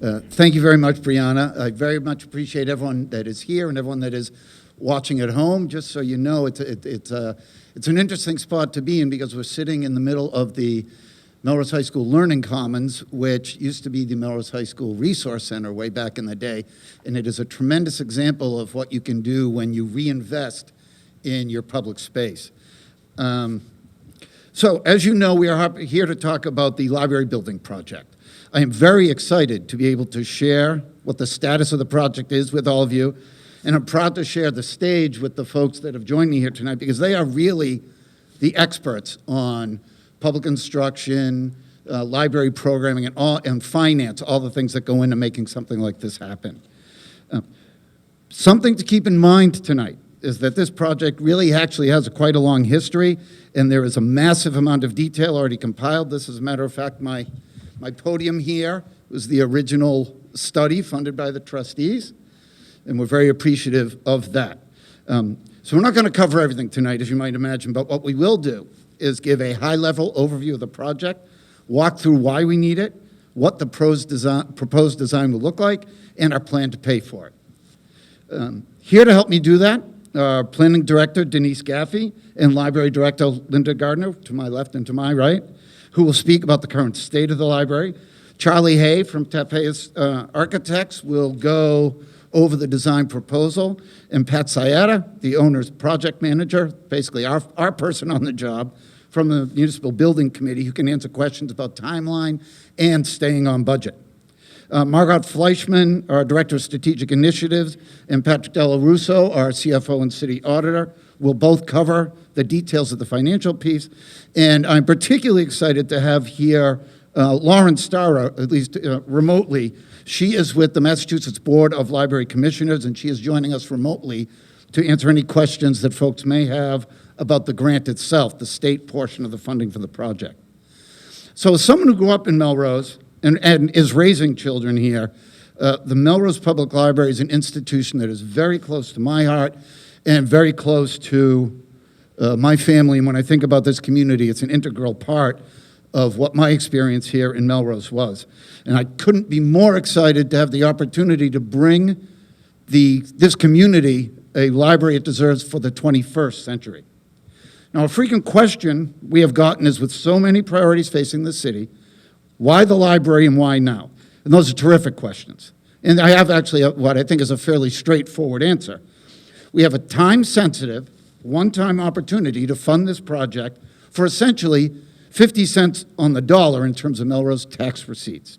Thank you very much, Brianna. I very much appreciate everyone that is here and everyone that is watching at home. Just so you know, it's an interesting spot to be in because we're sitting in the middle of the Melrose High School Learning Commons, which used to be the Melrose High School Resource Center way back in the day. And it is a tremendous example of what you can do when you reinvest in your public space. So, as you know, we are here to talk about the library building project. I am very excited to be able to share what the status of the project is with all of you, and I'm proud to share the stage with the folks that have joined me here tonight because they are really the experts on public instruction, library programming, and finance, all the things that go into making something like this happen. Something to keep in mind tonight is that this project really actually has quite a long history, and there is a massive amount of detail already compiled. This, as a matter of fact, my podium here was the original study funded by the trustees, and we're very appreciative of that. So we're not going to cover everything tonight, as you might imagine, but what we will do is give a high-level overview of the project, walk through why we need it, what the proposed design will look like, and our plan to pay for it. Here to help me do that, our Planning Director, Denise Gaffey, and Library Director, Linda Gardner, to my left and to my right, who will speak about the current state of the library. Charlie Hay from Tapeus Architects will go over the design proposal, and Pat Sayata, the owner's project manager, basically our person on the job from the Municipal Building Committee, who can answer questions about timeline and staying on budget. Margot Fleischman, our Director of Strategic Initiatives, and Patrick Della Russo, our CFO and City Auditor, will both cover the details of the financial piece. And I'm particularly excited to have here Lauren Starr, at least remotely. She is with the Massachusetts Board of Library Commissioners, and she is joining us remotely to answer any questions that folks may have about the grant itself, the state portion of the funding for the project. So as someone who grew up in Melrose, and is raising children here, the Melrose Public Library is an institution that is very close to my heart and very close to my family. And when I think about this community, it's an integral part of what my experience here in Melrose was. And I couldn't be more excited to have the opportunity to bring this community a library it deserves for the 21st century. Now, a frequent question we have gotten is, with so many priorities facing the city, why the library and why now? And those are terrific questions. And I have actually what I think is a fairly straightforward answer. We have a time-sensitive, one-time opportunity to fund this project for essentially 50 cents on the dollar in terms of Melrose tax receipts.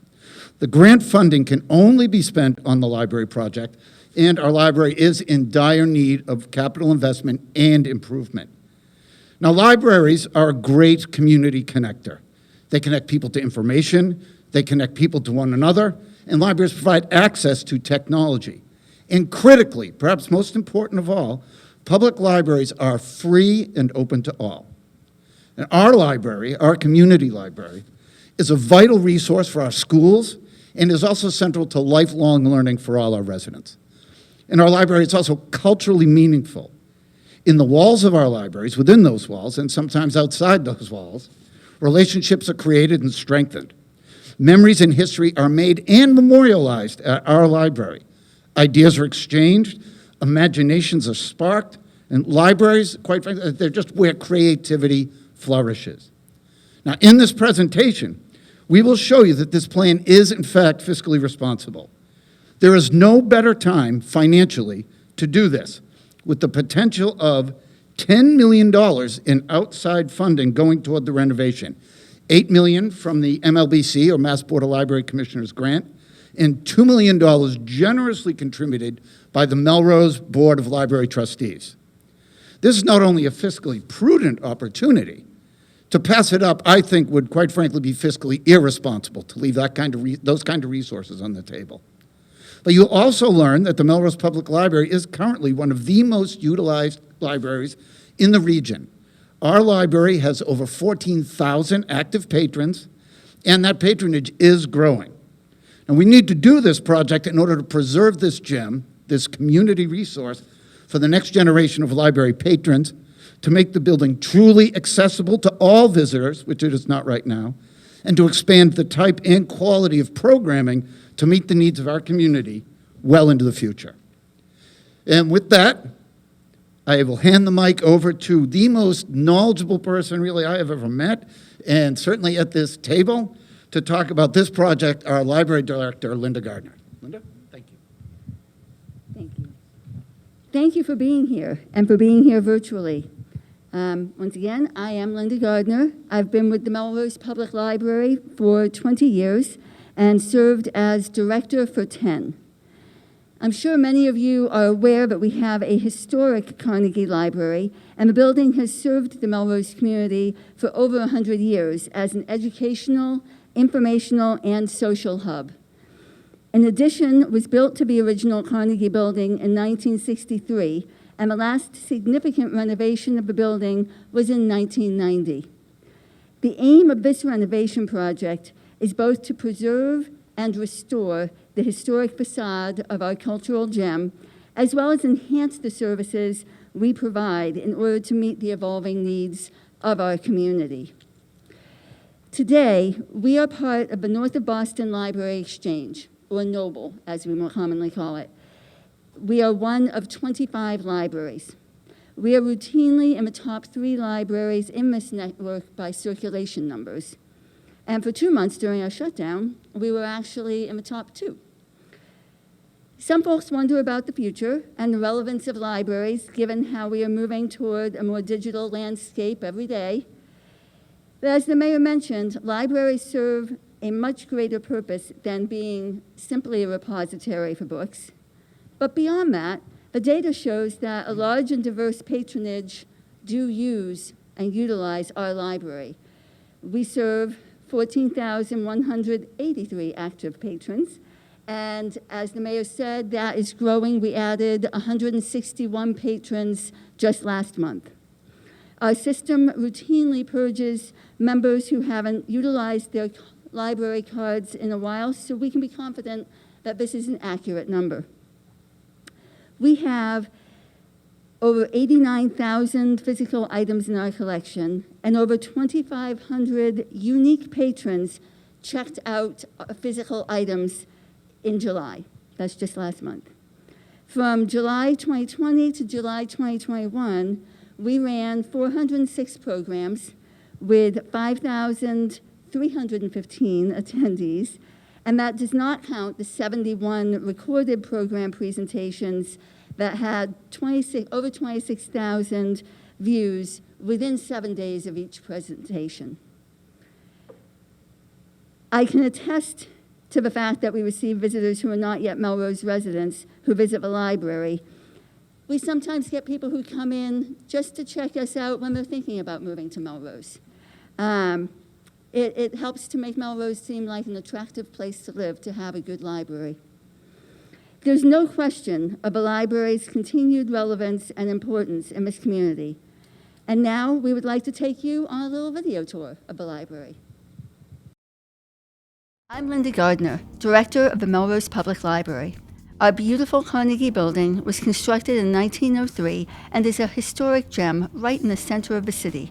The grant funding can only be spent on the library project, and our library is in dire need of capital investment and improvement. Now, libraries are a great community connector. They connect people to information, they connect people to one another, and libraries provide access to technology. And critically, perhaps most important of all, public libraries are free and open to all. And our library, our community library, is a vital resource for our schools and is also central to lifelong learning for all our residents. And our library is also culturally meaningful. In the walls of our libraries, within those walls, and sometimes outside those walls, relationships are created and strengthened. Memories and history are made and memorialized at our library. Ideas are exchanged, imaginations are sparked, and libraries, quite frankly, they're just where creativity flourishes. Now, in this presentation, we will show you that this plan is, in fact, fiscally responsible. There is no better time financially to do this, with the potential of $10 million in outside funding going toward the renovation, $8 million from the MLBC, or Mass Board of Library Commissioners grant, and $2 million generously contributed by the Melrose Board of Library Trustees. This is not only a fiscally prudent opportunity. To pass it up, I think, would quite frankly be fiscally irresponsible to leave those kind of resources on the table. But you'll also learn that the Melrose Public Library is currently one of the most utilized libraries in the region. Our library has over 14,000 active patrons, and that patronage is growing. And we need to do this project in order to preserve this gem, this community resource, for the next generation of library patrons, to make the building truly accessible to all visitors, which it is not right now, and to expand the type and quality of programming to meet the needs of our community well into the future. And with that, I will hand the mic over to the most knowledgeable person really I have ever met, and certainly at this table, to talk about this project, our library director, Linda Gardner. Linda, thank you. Thank you. Thank you for being here and for being here virtually. Once again, I am Linda Gardner. I've been with the Melrose Public Library for 20 years and served as director for 10. I'm sure many of you are aware that we have a historic Carnegie Library, and the building has served the Melrose community for over 100 years as an educational, informational, and social hub. In addition, it was built to the original Carnegie building in 1963, and the last significant renovation of the building was in 1990. The aim of this renovation project is both to preserve and restore the historic facade of our cultural gem, as well as enhance the services we provide in order to meet the evolving needs of our community. Today, we are part of the North of Boston Library Exchange, or NOBLE, as we more commonly call it. We are one of 25 libraries. We are routinely in the top 3 libraries in this network by circulation numbers. And for 2 months during our shutdown, we were actually in the top 2. Some folks wonder about the future and the relevance of libraries, given how we are moving toward a more digital landscape every day. But as the mayor mentioned, libraries serve a much greater purpose than being simply a repository for books. But beyond that, the data shows that a large and diverse patronage do use and utilize our library. We serve 14,183 active patrons, and as the mayor said, that is growing. We added 161 patrons just last month. Our system routinely purges members who haven't utilized their library cards in a while, so we can be confident that this is an accurate number. We have over 89,000 physical items in our collection, and over 2,500 unique patrons checked out physical items in July. That's just last month. From July 2020 to July 2021, we ran 406 programs with 5,315 attendees, and that does not count the 71 recorded program presentations that had over 26,000 views within 7 days of each presentation. I can attest to the fact that we receive visitors who are not yet Melrose residents who visit the library. We sometimes get people who come in just to check us out when they're thinking about moving to Melrose. It helps to make Melrose seem like an attractive place to live, to have a good library. There's no question of the library's continued relevance and importance in this community. And now we would like to take you on a little video tour of the library. I'm Linda Gardner, director of the Melrose Public Library. Our beautiful Carnegie building was constructed in 1903 and is a historic gem right in the center of the city.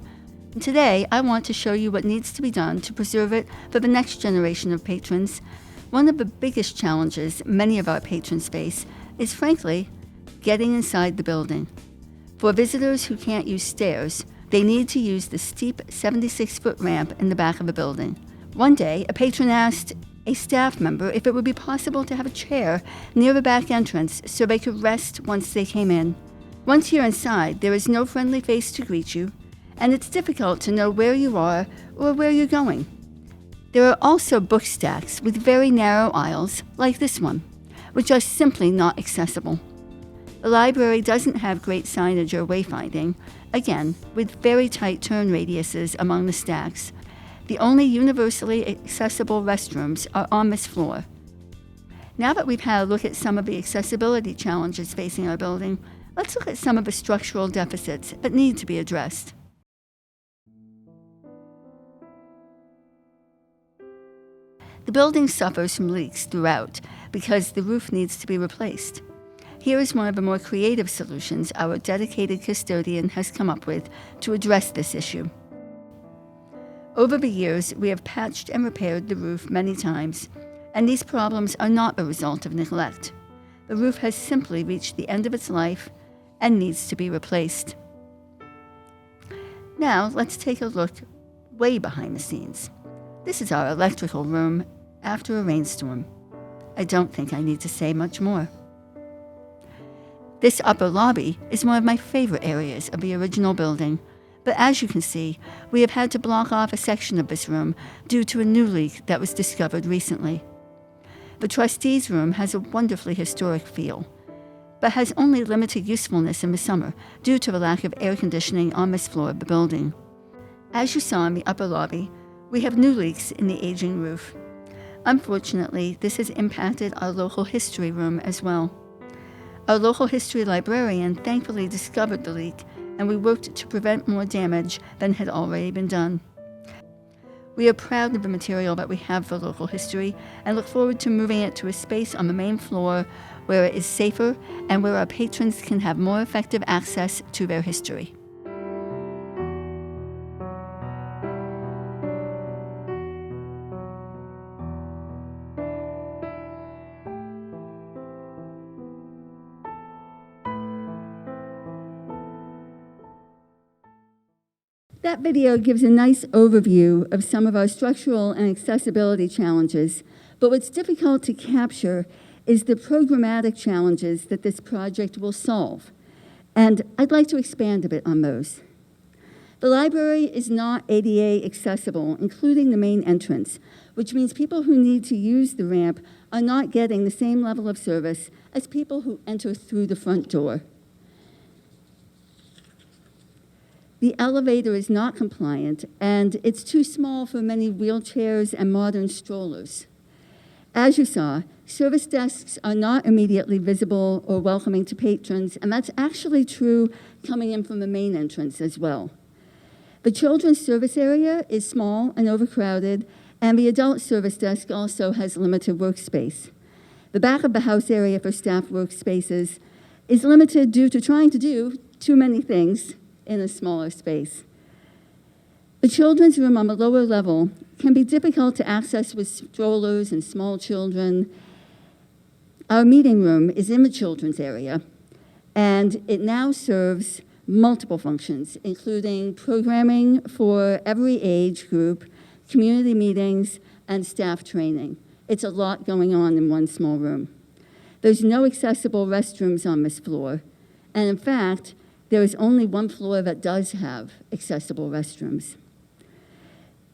And today, I want to show you what needs to be done to preserve it for the next generation of patrons. One of the biggest challenges many of our patrons face is, frankly, getting inside the building. For visitors who can't use stairs, they need to use the steep 76-foot ramp in the back of the building. One day, a patron asked a staff member if it would be possible to have a chair near the back entrance so they could rest once they came in. Once you're inside, there is no friendly face to greet you, and it's difficult to know where you are or where you're going. There are also book stacks with very narrow aisles, like this one, which are simply not accessible. The library doesn't have great signage or wayfinding, again, with very tight turn radiuses among the stacks. The only universally accessible restrooms are on this floor. Now that we've had a look at some of the accessibility challenges facing our building, let's look at some of the structural deficits that need to be addressed. The building suffers from leaks throughout because the roof needs to be replaced. Here is one of the more creative solutions our dedicated custodian has come up with to address this issue. Over the years, we have patched and repaired the roof many times, and these problems are not a result of neglect. The roof has simply reached the end of its life and needs to be replaced. Now, let's take a look way behind the scenes. This is our electrical room after a rainstorm. I don't think I need to say much more. This upper lobby is one of my favorite areas of the original building, but as you can see, we have had to block off a section of this room due to a new leak that was discovered recently. The trustees' room has a wonderfully historic feel, but has only limited usefulness in the summer due to the lack of air conditioning on this floor of the building. As you saw in the upper lobby, we have new leaks in the aging roof. Unfortunately, this has impacted our local history room as well. Our local history librarian thankfully discovered the leak, and we worked to prevent more damage than had already been done. We are proud of the material that we have for local history and look forward to moving it to a space on the main floor where it is safer and where our patrons can have more effective access to their history. That video gives a nice overview of some of our structural and accessibility challenges, but what's difficult to capture is the programmatic challenges that this project will solve. And I'd like to expand a bit on those. The library is not ADA accessible, including the main entrance, which means people who need to use the ramp are not getting the same level of service as people who enter through the front door. The elevator is not compliant, and it's too small for many wheelchairs and modern strollers. As you saw, service desks are not immediately visible or welcoming to patrons, and that's actually true coming in from the main entrance as well. The children's service area is small and overcrowded, and the adult service desk also has limited workspace. The back of the house area for staff workspaces is limited due to trying to do too many things in a smaller space. The children's room on the lower level can be difficult to access with strollers and small children. Our meeting room is in the children's area, and it now serves multiple functions, including programming for every age group, community meetings, and staff training. It's a lot going on in one small room. There's no accessible restrooms on this floor, and in fact, there is only one floor that does have accessible restrooms.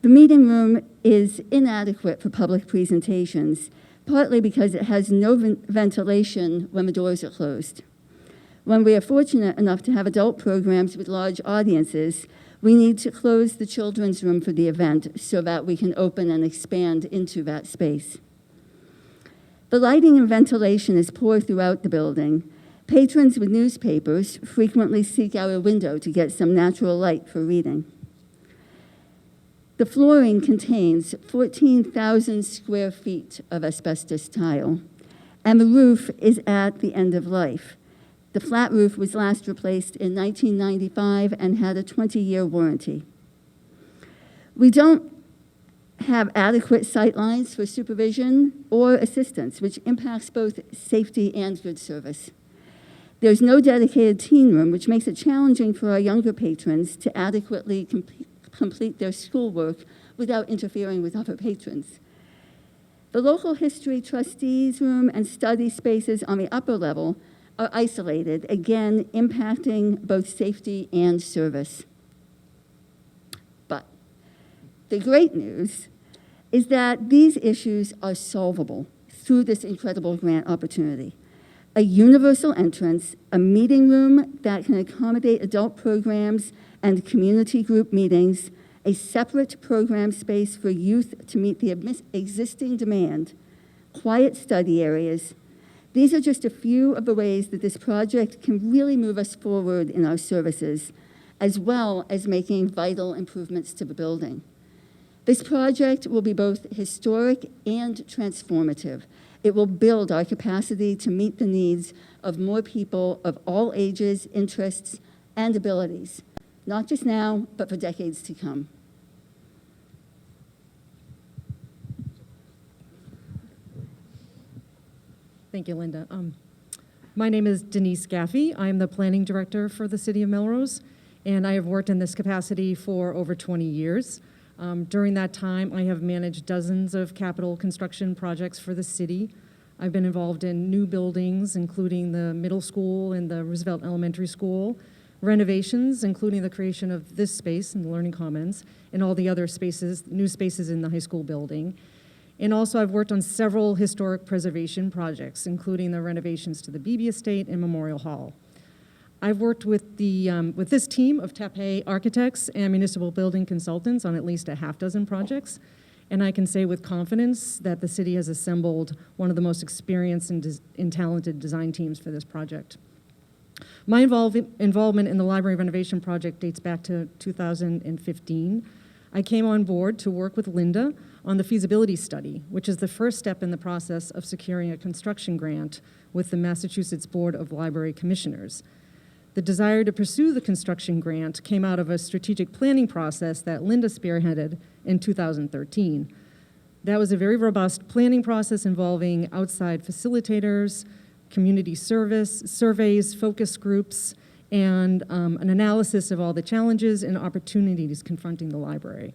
The meeting room is inadequate for public presentations, partly because it has no ventilation when the doors are closed. When we are fortunate enough to have adult programs with large audiences, we need to close the children's room for the event so that we can open and expand into that space. The lighting and ventilation is poor throughout the building. Patrons with newspapers frequently seek out a window to get some natural light for reading. The flooring contains 14,000 square feet of asbestos tile, and the roof is at the end of life. The flat roof was last replaced in 1995 and had a 20-year warranty. We don't have adequate sight lines for supervision or assistance, which impacts both safety and good service. There's no dedicated teen room, which makes it challenging for our younger patrons to adequately complete their schoolwork without interfering with other patrons. The local history trustees room and study spaces on the upper level are isolated, again impacting both safety and service. But the great news is that these issues are solvable through this incredible grant opportunity. A universal entrance, a meeting room that can accommodate adult programs and community group meetings, a separate program space for youth to meet the existing demand, quiet study areas. These are just a few of the ways that this project can really move us forward in our services, as well as making vital improvements to the building. This project will be both historic and transformative. It will build our capacity to meet the needs of more people of all ages, interests, and abilities, not just now, but for decades to come. Thank you, Linda. My name is Denise Gaffey. I'm the planning director for the City of Melrose, and I have worked in this capacity for over 20 years. During that time, I have managed dozens of capital construction projects for the city. I've been involved in new buildings, including the middle school and the Roosevelt Elementary School, renovations, including the creation of this space in the Learning Commons, and all the other spaces, new spaces in the high school building. And also I've worked on several historic preservation projects, including the renovations to the Beebe Estate and Memorial Hall. I've worked with this team of Taipei architects and municipal building consultants on at least a half dozen projects, and I can say with confidence that the city has assembled one of the most experienced and talented design teams for this project. My involvement in the library renovation project dates back to 2015. I came on board to work with Linda on the feasibility study, which is the first step in the process of securing a construction grant with the Massachusetts Board of Library Commissioners. The desire to pursue the construction grant came out of a strategic planning process that Linda spearheaded in 2013. That was a very robust planning process involving outside facilitators, community surveys, focus groups, and an analysis of all the challenges and opportunities confronting the library.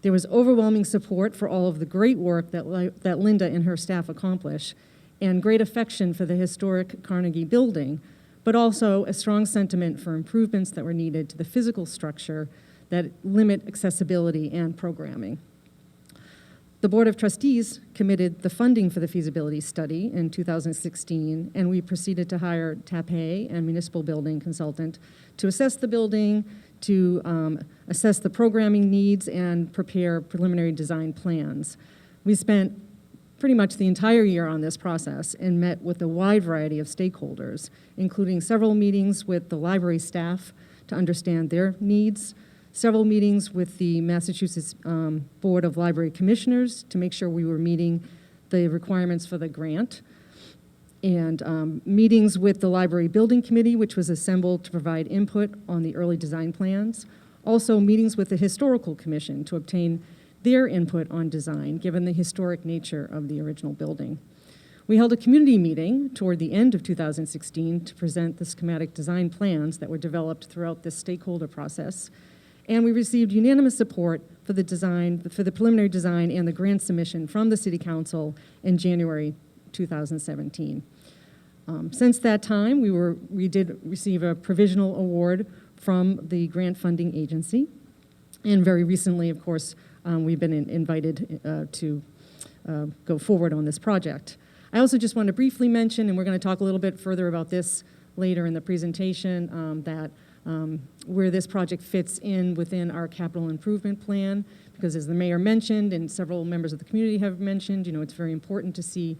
There was overwhelming support for all of the great work that Linda and her staff accomplished, and great affection for the historic Carnegie building, but also a strong sentiment for improvements that were needed to the physical structure that limit accessibility and programming. The Board of Trustees committed the funding for the feasibility study in 2016, and we proceeded to hire Taipei and municipal building consultant to assess the building, to assess the programming needs, and prepare preliminary design plans. We spent pretty much the entire year on this process and met with a wide variety of stakeholders, including several meetings with the library staff to understand their needs, several meetings with the Massachusetts Board of Library Commissioners to make sure we were meeting the requirements for the grant, and meetings with the Library Building Committee, which was assembled to provide input on the early design plans. Also, meetings with the Historical Commission to obtain their input on design, given the historic nature of the original building. We held a community meeting toward the end of 2016 to present the schematic design plans that were developed throughout this stakeholder process. And we received unanimous support for the design, for the preliminary design and the grant submission from the City Council in January 2017. Since that time, we did receive a provisional award from the grant funding agency. And very recently, of course, we've been invited to go forward on this project. I also just want to briefly mention, and we're going to talk a little bit further about this later in the presentation, that where this project fits in within our capital improvement plan, because as the mayor mentioned and several members of the community have mentioned, it's very important to see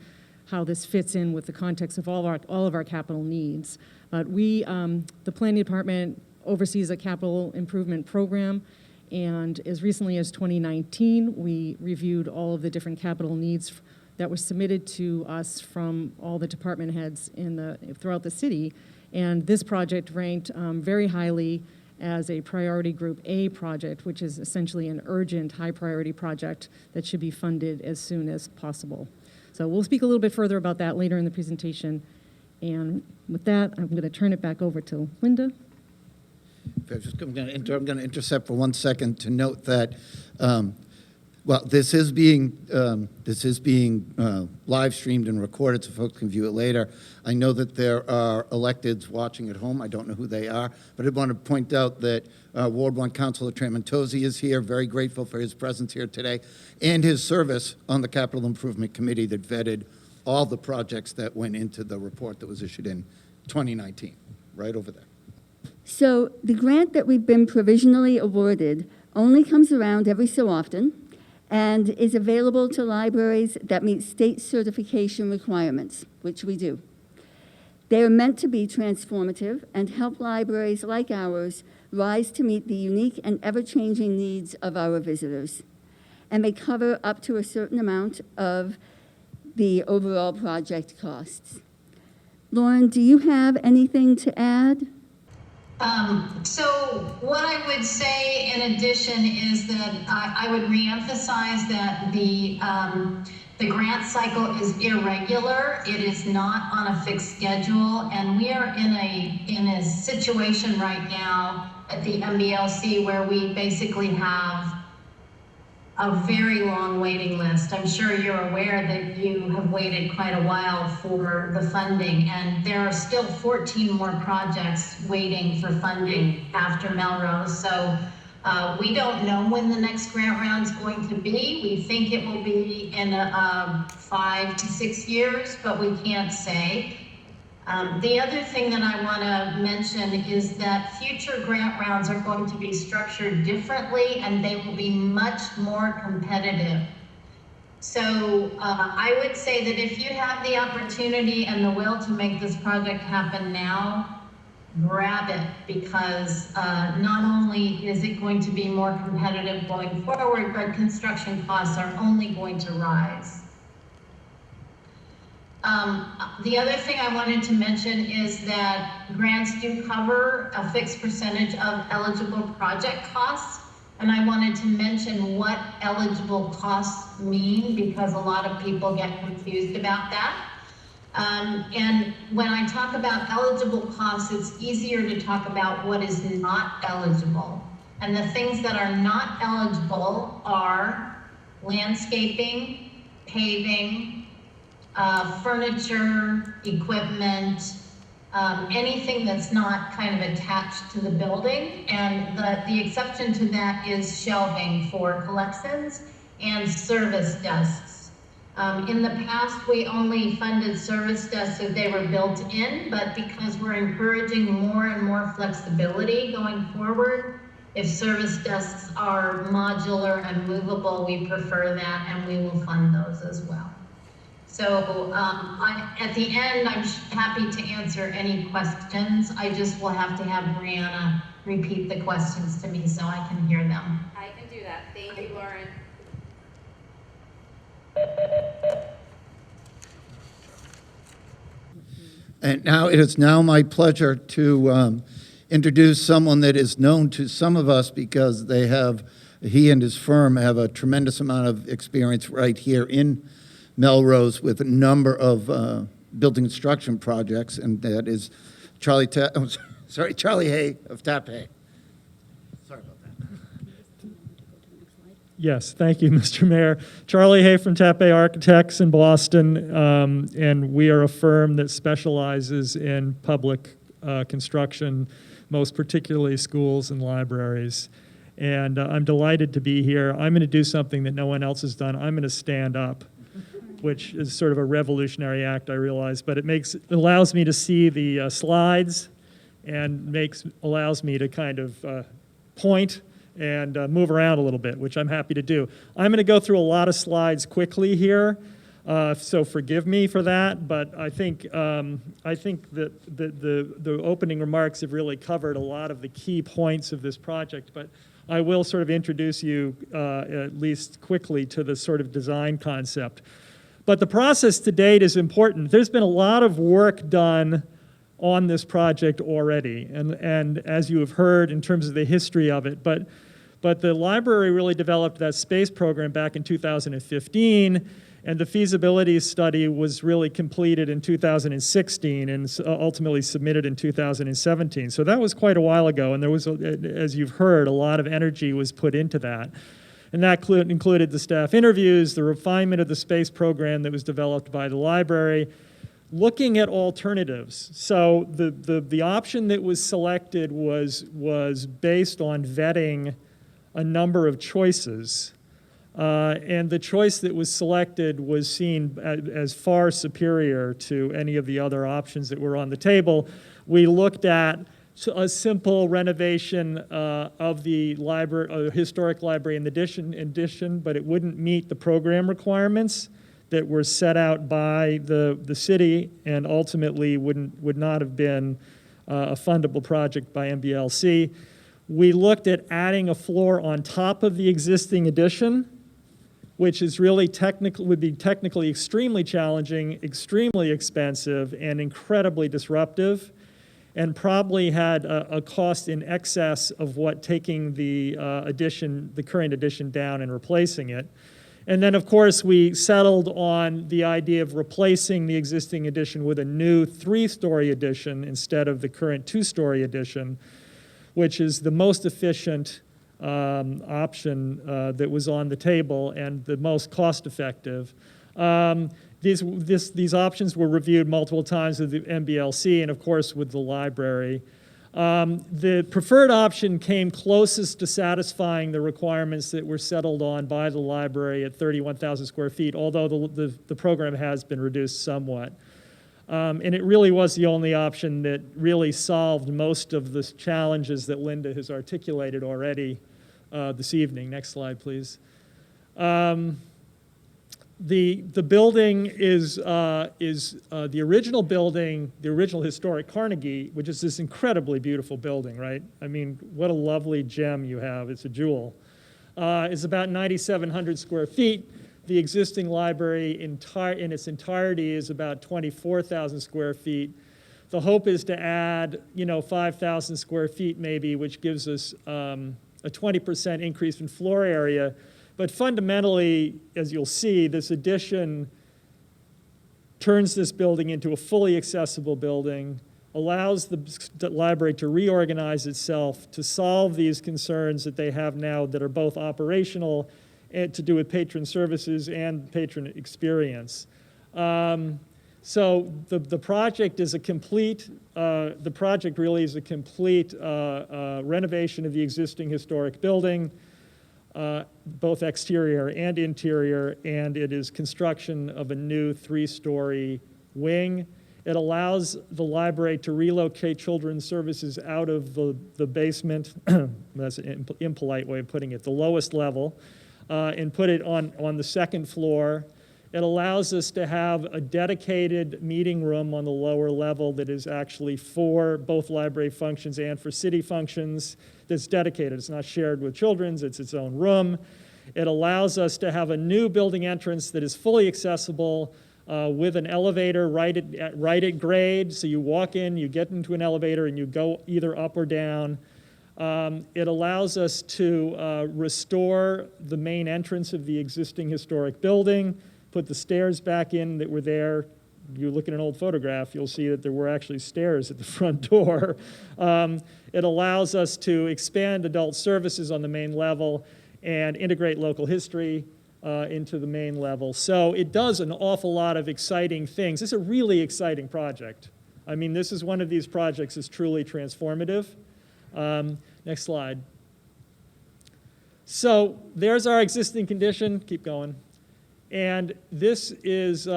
how this fits in with the context of all of our capital needs. But we, the planning department, oversees a capital improvement program, and as recently as 2019, we reviewed all of the different capital needs that were submitted to us from all the department heads throughout the city. And this project ranked very highly as a priority group A project, which is essentially an urgent high priority project that should be funded as soon as possible. So we'll speak a little bit further about that later in the presentation. And with that, I'm going to turn it back over to Linda. I'm going to intercept for 1 second to note that, this is being live streamed and recorded, so folks can view it later. I know that there are electeds watching at home. I don't know who they are, but I want to point out that Ward 1 Councilor Tramontosi is here. Very grateful for his presence here today and his service on the Capital Improvement Committee that vetted all the projects that went into the report that was issued in 2019. Right over there. So the grant that we've been provisionally awarded only comes around every so often and is available to libraries that meet state certification requirements, which we do. They are meant to be transformative and help libraries like ours rise to meet the unique and ever-changing needs of our visitors. And they cover up to a certain amount of the overall project costs. Lauren, do you have anything to add? So what I would say in addition is that I would reemphasize that The grant cycle is irregular. It is not on a fixed schedule, and we are in a situation right now at the MBLC where we basically have a very long waiting list. I'm sure you're aware that you have waited quite a while for the funding, and there are still 14 more projects waiting for funding after Melrose. So we don't know when the next grant round is going to be. We think it will be in 5 to 6 years, but we can't say. The other thing that I want to mention is that future grant rounds are going to be structured differently, and they will be much more competitive. So I would say that if you have the opportunity and the will to make this project happen now, grab it, because not only is it going to be more competitive going forward, but construction costs are only going to rise. The other thing I wanted to mention is that grants do cover a fixed percentage of eligible project costs. And I wanted to mention what eligible costs mean, because a lot of people get confused about that. And when I talk about eligible costs, it's easier to talk about what is not eligible. And the things that are not eligible are landscaping, paving, furniture, equipment, anything that's not kind of attached to the building. And the exception to that is shelving for collections and service desks. In the past, we only funded service desks if they were built in, but because we're encouraging more and more flexibility going forward, if service desks are modular and movable, we prefer that, and we will fund those as well. So at the end, I'm happy to answer any questions. I just will have to have Brianna repeat the questions to me so I can hear them. I can do that. Thank you, Lauren. And now it is now my pleasure to introduce someone that is known to some of us because he and his firm have a tremendous amount of experience right here in Melrose with a number of building construction projects, and that is Charlie Hay of Tappay. Sorry about that. Yes, thank you, Mr. Mayor. Charlie Hay from Tappay Architects in Boston, and we are a firm that specializes in public construction, most particularly schools and libraries. And I'm delighted to be here. I'm going to do something that no one else has done. I'm going to stand up, which is sort of a revolutionary act, I realize, but it allows me to see the slides and allows me to kind of point and move around a little bit, which I'm happy to do. I'm going to go through a lot of slides quickly here, so forgive me for that, but I think that the opening remarks have really covered a lot of the key points of this project, but I will sort of introduce you at least quickly to the sort of design concept. But the process to date is important. There's been a lot of work done on this project already, and as you have heard in terms of the history of it, but the library really developed that space program back in 2015, and the feasibility study was really completed in 2016 and ultimately submitted in 2017. So that was quite a while ago, and there was, as you've heard, a lot of energy was put into that. And that included the staff interviews, the refinement of the space program that was developed by the library, looking at alternatives. So the option that was selected was based on vetting a number of choices. And the choice that was selected was seen as far superior to any of the other options that were on the table. We looked at a simple renovation of the library, historic library in addition, but it wouldn't meet the program requirements that were set out by the city, and ultimately would not have been a fundable project by MBLC. We looked at adding a floor on top of the existing addition, which is really would be technically extremely challenging, extremely expensive, and incredibly disruptive, and probably had a cost in excess of what taking the current addition down and replacing it. And then, of course, we settled on the idea of replacing the existing addition with a new 3-story addition instead of the current 2-story addition, which is the most efficient option that was on the table and the most cost-effective. These options were reviewed multiple times with the MBLC and, of course, with the library. The preferred option came closest to satisfying the requirements that were settled on by the library at 31,000 square feet, although the program has been reduced somewhat. And it really was the only option that really solved most of the challenges that Linda has articulated already this evening. Next slide, please. The building is the original building, the original historic Carnegie, which is this incredibly beautiful building, right? I mean, what a lovely gem you have. It's a jewel. It's about 9,700 square feet. The existing library in its entirety is about 24,000 square feet. The hope is to add, 5,000 square feet maybe, which gives us a 20% increase in floor area. But fundamentally, as you'll see, this addition turns this building into a fully accessible building, allows the library to reorganize itself to solve these concerns that they have now that are both operational and to do with patron services and patron experience. So the project is a complete, the project really is a complete renovation of the existing historic building, both exterior and interior, and it is construction of a new 3-story wing. It allows the library to relocate children's services out of the basement, that's an impolite way of putting it, the lowest level, and put it on the second floor. It allows us to have a dedicated meeting room on the lower level that is actually for both library functions and for city functions that's dedicated. It's not shared with children's, it's its own room. It allows us to have a new building entrance that is fully accessible with an elevator right at grade. So you walk in, you get into an elevator, and you go either up or down. It allows us to restore the main entrance of the existing historic building, put the stairs back in that were there. You look at an old photograph, you'll see that there were actually stairs at the front door. It allows us to expand adult services on the main level and integrate local history into the main level. So it does an awful lot of exciting things. It's a really exciting project. I mean, this is one of these projects that's truly transformative. Next slide. So there's our existing condition. Keep going. And this is,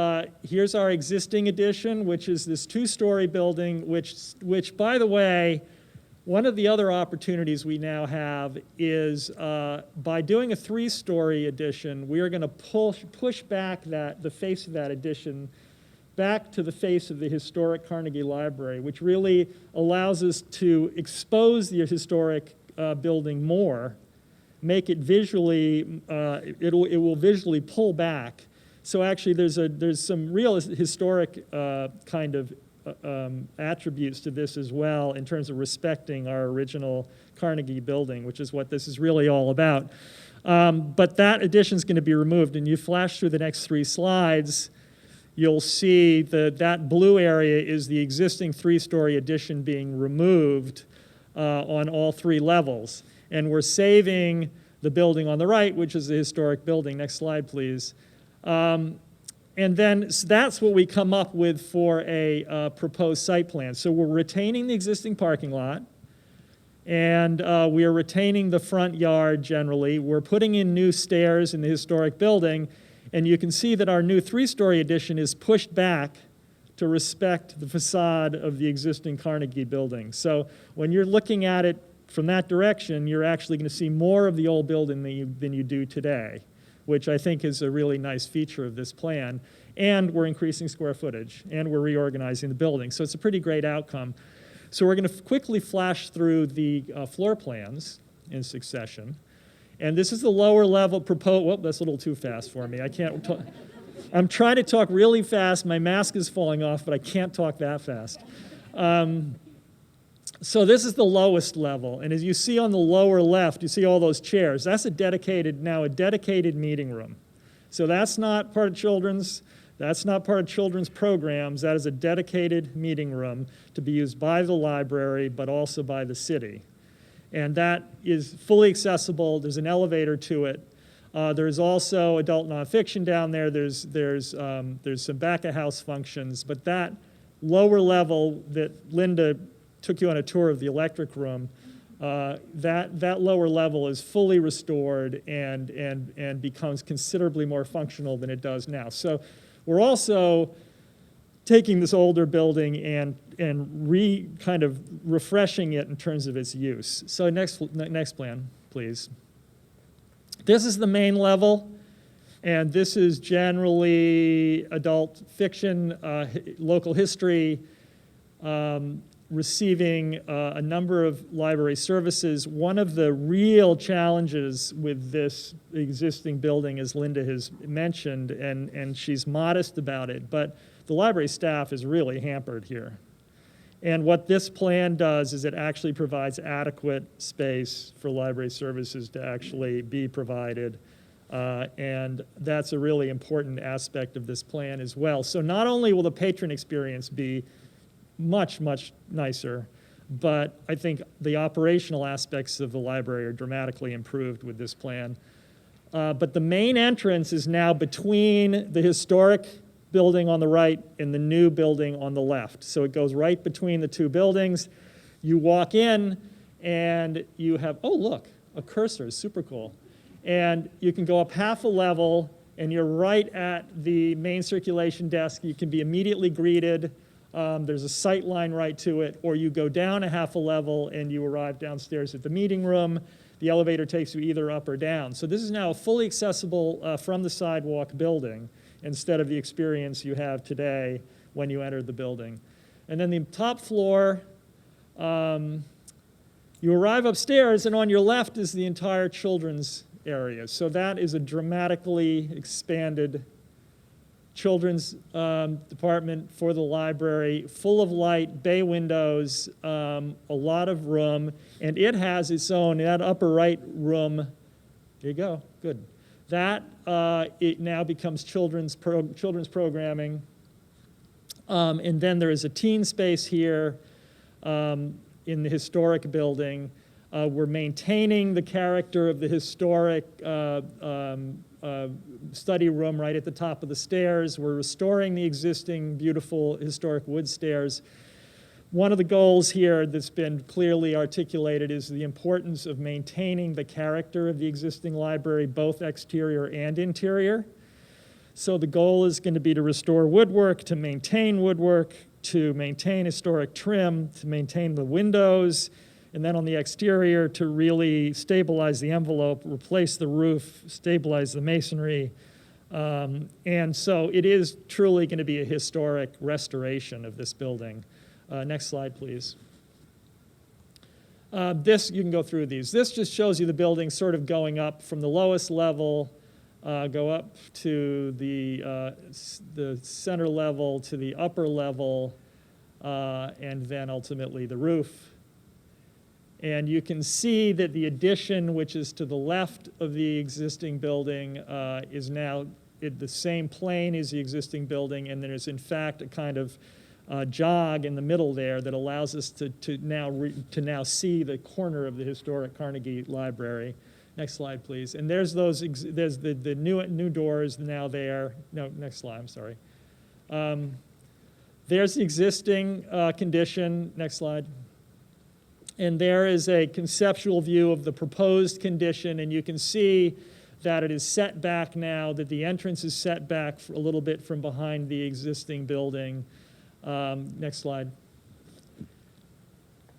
here's our existing addition, which is this 2-story building, which, by the way, one of the other opportunities we now have is by doing a 3-story addition, we are going to push back the face of that addition back to the face of the historic Carnegie Library, which really allows us to expose the historic building more, make it visually, it will visually pull back. So actually there's some real historic kind of attributes to this as well in terms of respecting our original Carnegie building, which is what this is really all about. But that addition is going to be removed, and you flash through the next 3 slides, you'll see that blue area is the existing 3-story addition being removed on all 3 levels. And we're saving the building on the right, which is the historic building. Next slide, please. And then so that's what we come up with for a proposed site plan. So we're retaining the existing parking lot, and we are retaining the front yard generally. We're putting in new stairs in the historic building, and you can see that our new 3-story addition is pushed back to respect the facade of the existing Carnegie building. So when you're looking at it from that direction, you're actually going to see more of the old building than you do today, which I think is a really nice feature of this plan. And we're increasing square footage, and we're reorganizing the building. So it's a pretty great outcome. So we're going to quickly flash through the floor plans in succession. And this is the lower level proposed. Well, that's a little too fast for me. I can't talk. I'm trying to talk really fast. My mask is falling off, but I can't talk that fast. So this is the lowest level. And as you see on the lower left, you see all those chairs. That's now a dedicated meeting room. So that's not part of children's. That's not part of children's programs. That is a dedicated meeting room to be used by the library, but also by the city. And that is fully accessible. There's an elevator to it. There's also adult nonfiction down there. There's some back-of-house functions. But that lower level that Linda took you on a tour of the electric room, that lower level is fully restored and becomes considerably more functional than it does now. So we're also taking this older building and kind of refreshing it in terms of its use. So next plan, please. This is the main level, and this is generally adult fiction, local history, receiving a number of library services. One of the real challenges with this existing building, as Linda has mentioned, and she's modest about it, but the library staff is really hampered here. And what this plan does is it actually provides adequate space for library services to actually be provided. And that's a really important aspect of this plan as well. So not only will the patron experience be much, much nicer, but I think the operational aspects of the library are dramatically improved with this plan. But the main entrance is now between the historic building on the right and the new building on the left. So it goes right between the two buildings. You walk in and you have, oh look, a cursor, super cool. And you can go up half a level and you're right at the main circulation desk. You can be immediately greeted. There's a sight line right to it, or you go down a half a level and you arrive downstairs at the meeting room. The elevator takes you either up or down. So this is now a fully accessible from the sidewalk building instead of the experience you have today when you enter the building. And then the top floor, you arrive upstairs and on your left is the entire children's area. So that is a dramatically expanded children's department for the library, full of light, bay windows, a lot of room, and it has its own, that upper right room, there you go, good. That, it now becomes children's programming. And then there is a teen space here in the historic building. We're maintaining the character of the historic study room right at the top of the stairs. We're restoring the existing beautiful historic wood stairs. One of the goals here that's been clearly articulated is the importance of maintaining the character of the existing library, both exterior and interior. So the goal is going to be to restore woodwork, to maintain historic trim, to maintain the windows, and then on the exterior to really stabilize the envelope, replace the roof, stabilize the masonry. And so it is truly going to be a historic restoration of this building. Next slide, please. This, you can go through these. This just shows you the building sort of going up from the lowest level, go up to the center level, to the upper level, and then ultimately the roof. And you can see that the addition, which is to the left of the existing building, is now in the same plane as the existing building, and there is in fact a kind of jog in the middle there that allows us to now see the corner of the historic Carnegie Library. Next slide, please. And there's there's the new doors now there. No, next slide. I'm sorry. There's the existing condition. Next slide. And there is a conceptual view of the proposed condition, and you can see that it is set back now, that the entrance is set back a little bit from behind the existing building. Next slide.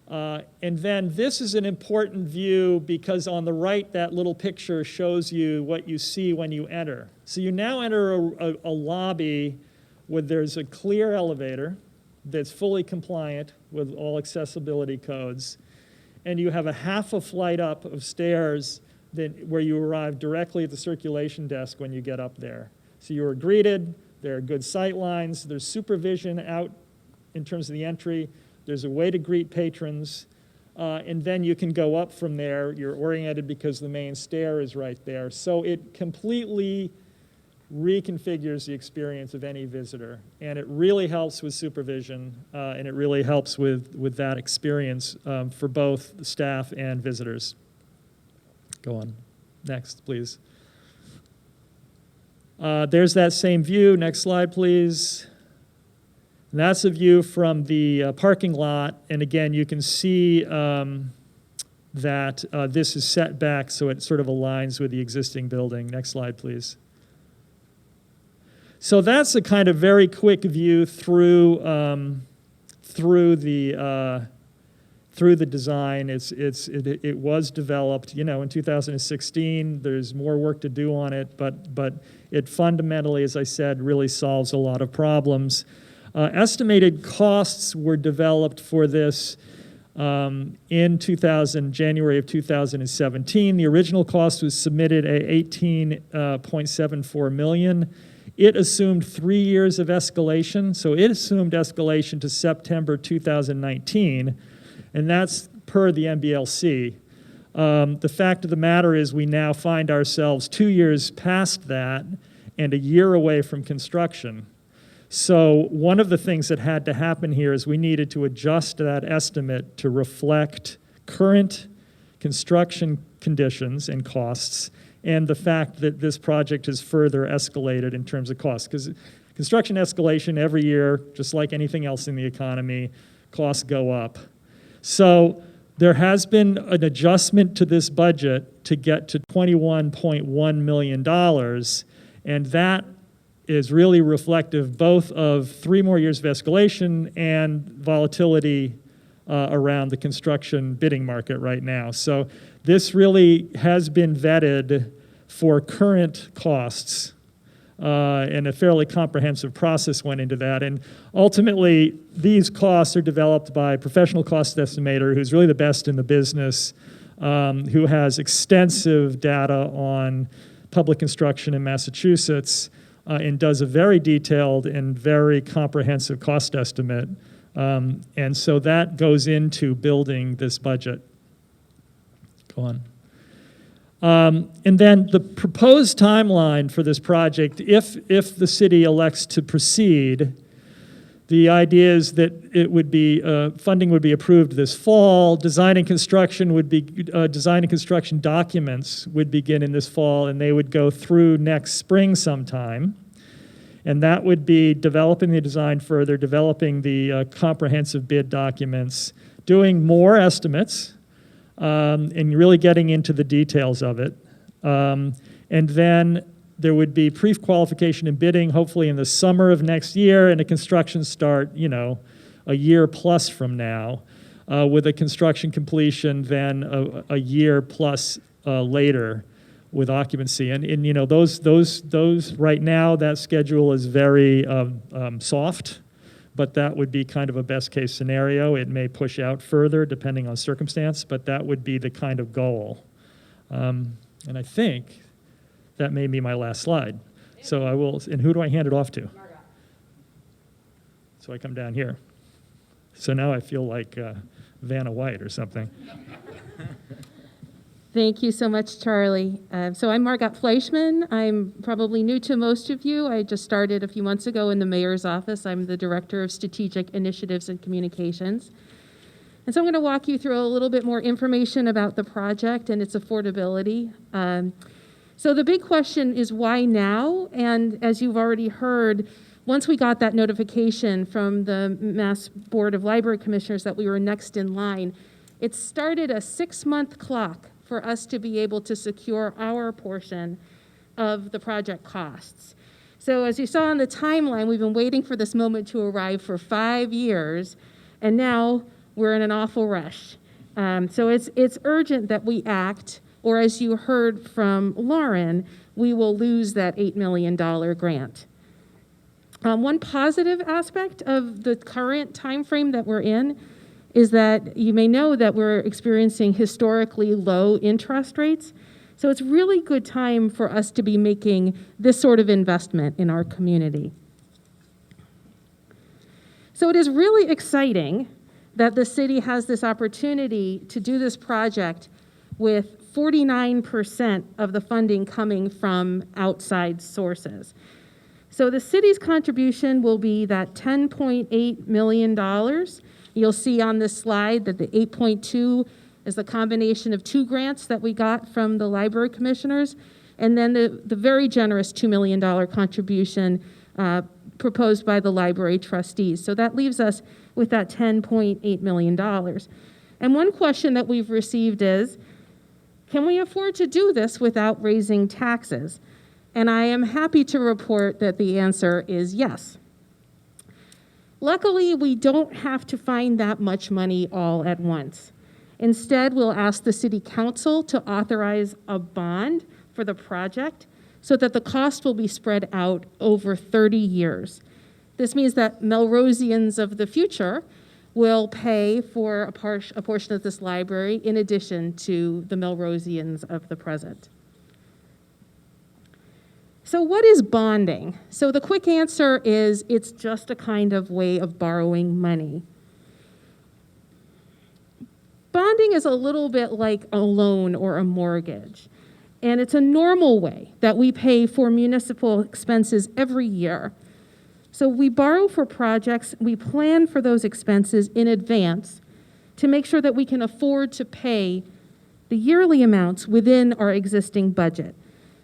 And then this is an important view because on the right, that little picture shows you what you see when you enter. So you now enter a lobby where there's a clear elevator that's fully compliant with all accessibility codes. And you have a half a flight up of stairs where you arrive directly at the circulation desk when you get up there. So you are greeted, there are good sight lines, there's supervision out in terms of the entry, there's a way to greet patrons, and then you can go up from there. You're oriented because the main stair is right there. So it completely reconfigures the experience of any visitor. And it really helps with supervision, and it really helps with that experience for both the staff and visitors. Go on. Next, please. There's that same view. Next slide, please. And that's a view from the parking lot. And again, you can see that this is set back so it sort of aligns with the existing building. Next slide, please. So that's a kind of very quick view through the design. It was developed, in 2016. There's more work to do on it, but it fundamentally, as I said, really solves a lot of problems. Estimated costs were developed for this in January of 2017. The original cost was submitted at $18.74 million. It assumed 3 years of escalation, so it assumed escalation to September 2019, and that's per the MBLC. The fact of the matter is we now find ourselves 2 years past that and a year away from construction. So one of the things that had to happen here is we needed to adjust that estimate to reflect current construction conditions and costs, and the fact that this project has further escalated in terms of costs. Because construction escalation every year, just like anything else in the economy, costs go up. So there has been an adjustment to this budget to get to $21.1 million, and that is really reflective both of 3 more years of escalation and volatility around the construction bidding market right now. So this really has been vetted for current costs, and a fairly comprehensive process went into that. And ultimately, these costs are developed by a professional cost estimator who's really the best in the business, who has extensive data on public construction in Massachusetts, and does a very detailed and very comprehensive cost estimate. And so that goes into building this budget. Go on. And then the proposed timeline for this project, if the city elects to proceed, the idea is that it would be funding would be approved this fall. Design and construction documents would begin in this fall, and they would go through next spring sometime. And that would be developing the design further, developing the comprehensive bid documents, doing more estimates, and really getting into the details of it. And then there would be pre-qualification and bidding, hopefully in the summer of next year, and a construction start, a year plus from now, with a construction completion then a year plus later with occupancy. And those right now, that schedule is very soft, but that would be kind of a best case scenario. It may push out further depending on circumstance, but that would be the kind of goal. And I think that may be my last slide. So I will, and who do I hand it off to? Margot. So I come down here. So now I feel like Vanna White or something. Thank you so much, Charlie. So I'm Margot Fleischman. I'm probably new to most of you. I just started a few months ago in the mayor's office. I'm the Director of Strategic Initiatives and Communications. And so I'm going to walk you through a little bit more information about the project and its affordability. So the big question is why now? And as you've already heard, once we got that notification from the Mass Board of Library Commissioners that we were next in line, it started a 6-month clock for us to be able to secure our portion of the project costs. So as you saw on the timeline, we've been waiting for this moment to arrive for 5 years, and now we're in an awful rush. So it's urgent that we act, or as you heard from Lauren, we will lose that $8 million grant. One positive aspect of the current time frame that we're in is that you may know that we're experiencing historically low interest rates. So it's really good time for us to be making this sort of investment in our community. So it is really exciting that the city has this opportunity to do this project with 49% of the funding coming from outside sources. So the city's contribution will be that $10.8 million. You'll see on this slide that the 8.2 is the combination of 2 grants that we got from the library commissioners, and then the very generous $2 million contribution proposed by the library trustees. So that leaves us with that $10.8 million. And one question that we've received is, can we afford to do this without raising taxes? And I am happy to report that the answer is yes. Luckily, we don't have to find that much money all at once. Instead, we'll ask the City Council to authorize a bond for the project so that the cost will be spread out over 30 years. This means that Melrosians of the future will pay for a portion of this library in addition to the Melrosians of the present. So what is bonding? So the quick answer is it's just a kind of way of borrowing money. Bonding is a little bit like a loan or a mortgage, and it's a normal way that we pay for municipal expenses every year. So we borrow for projects, we plan for those expenses in advance to make sure that we can afford to pay the yearly amounts within our existing budget.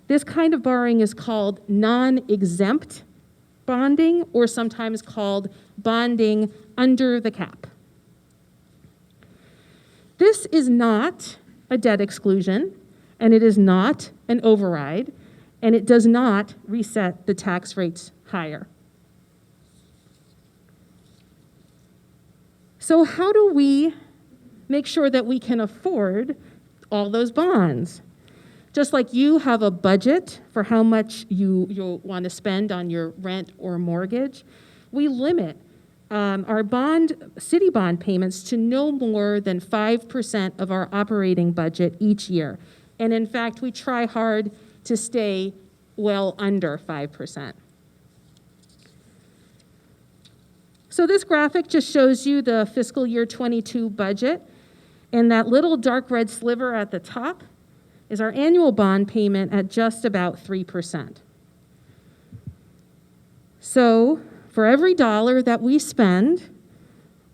This kind of borrowing is called non-exempt bonding, or sometimes called bonding under the cap. This is not a debt exclusion, and it is not an override, and it does not reset the tax rates higher. So how do we make sure that we can afford all those bonds? Just like you have a budget for how much you'll want to spend on your rent or mortgage, we limit our city bond payments to no more than 5% of our operating budget each year. And in fact, we try hard to stay well under 5%. So this graphic just shows you the fiscal year 22 budget, and that little dark red sliver at the top is our annual bond payment at just about 3%. So for every dollar that we spend,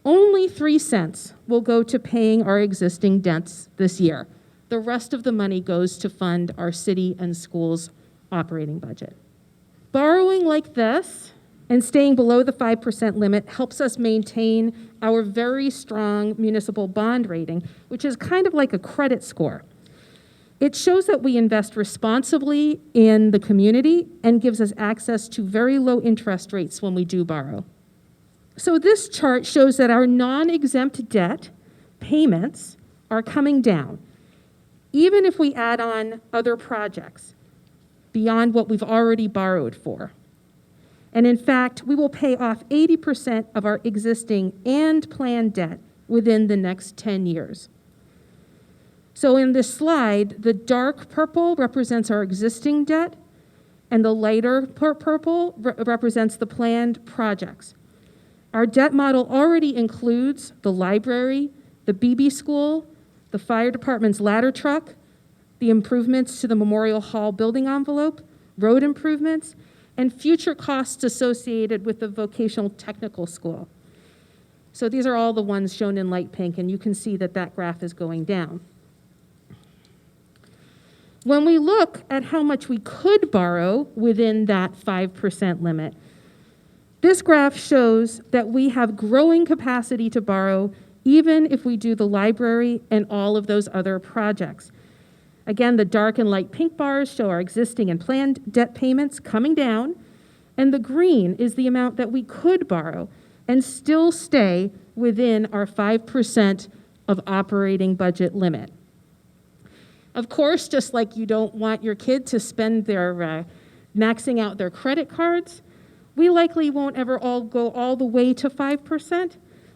only 3 cents will go to paying our existing debts this year. The rest of the money goes to fund our city and schools' operating budget. Borrowing like this and staying below the 5% limit helps us maintain our very strong municipal bond rating, which is kind of like a credit score. It shows that we invest responsibly in the community and gives us access to very low interest rates when we do borrow. So this chart shows that our non-exempt debt payments are coming down, even if we add on other projects beyond what we've already borrowed for. And in fact, we will pay off 80% of our existing and planned debt within the next 10 years. So in this slide, the dark purple represents our existing debt, and the lighter purple represents the planned projects. Our debt model already includes the library, the BB school, the fire department's ladder truck, the improvements to the Memorial Hall building envelope, road improvements, and future costs associated with the vocational technical school. So these are all the ones shown in light pink, and you can see that that graph is going down. When we look at how much we could borrow within that 5% limit, this graph shows that we have growing capacity to borrow even if we do the library and all of those other projects. Again, the dark and light pink bars show our existing and planned debt payments coming down, and the green is the amount that we could borrow and still stay within our 5% of operating budget limit. Of course, just like you don't want your kid to spend their maxing out their credit cards, we likely won't ever all go all the way to 5%,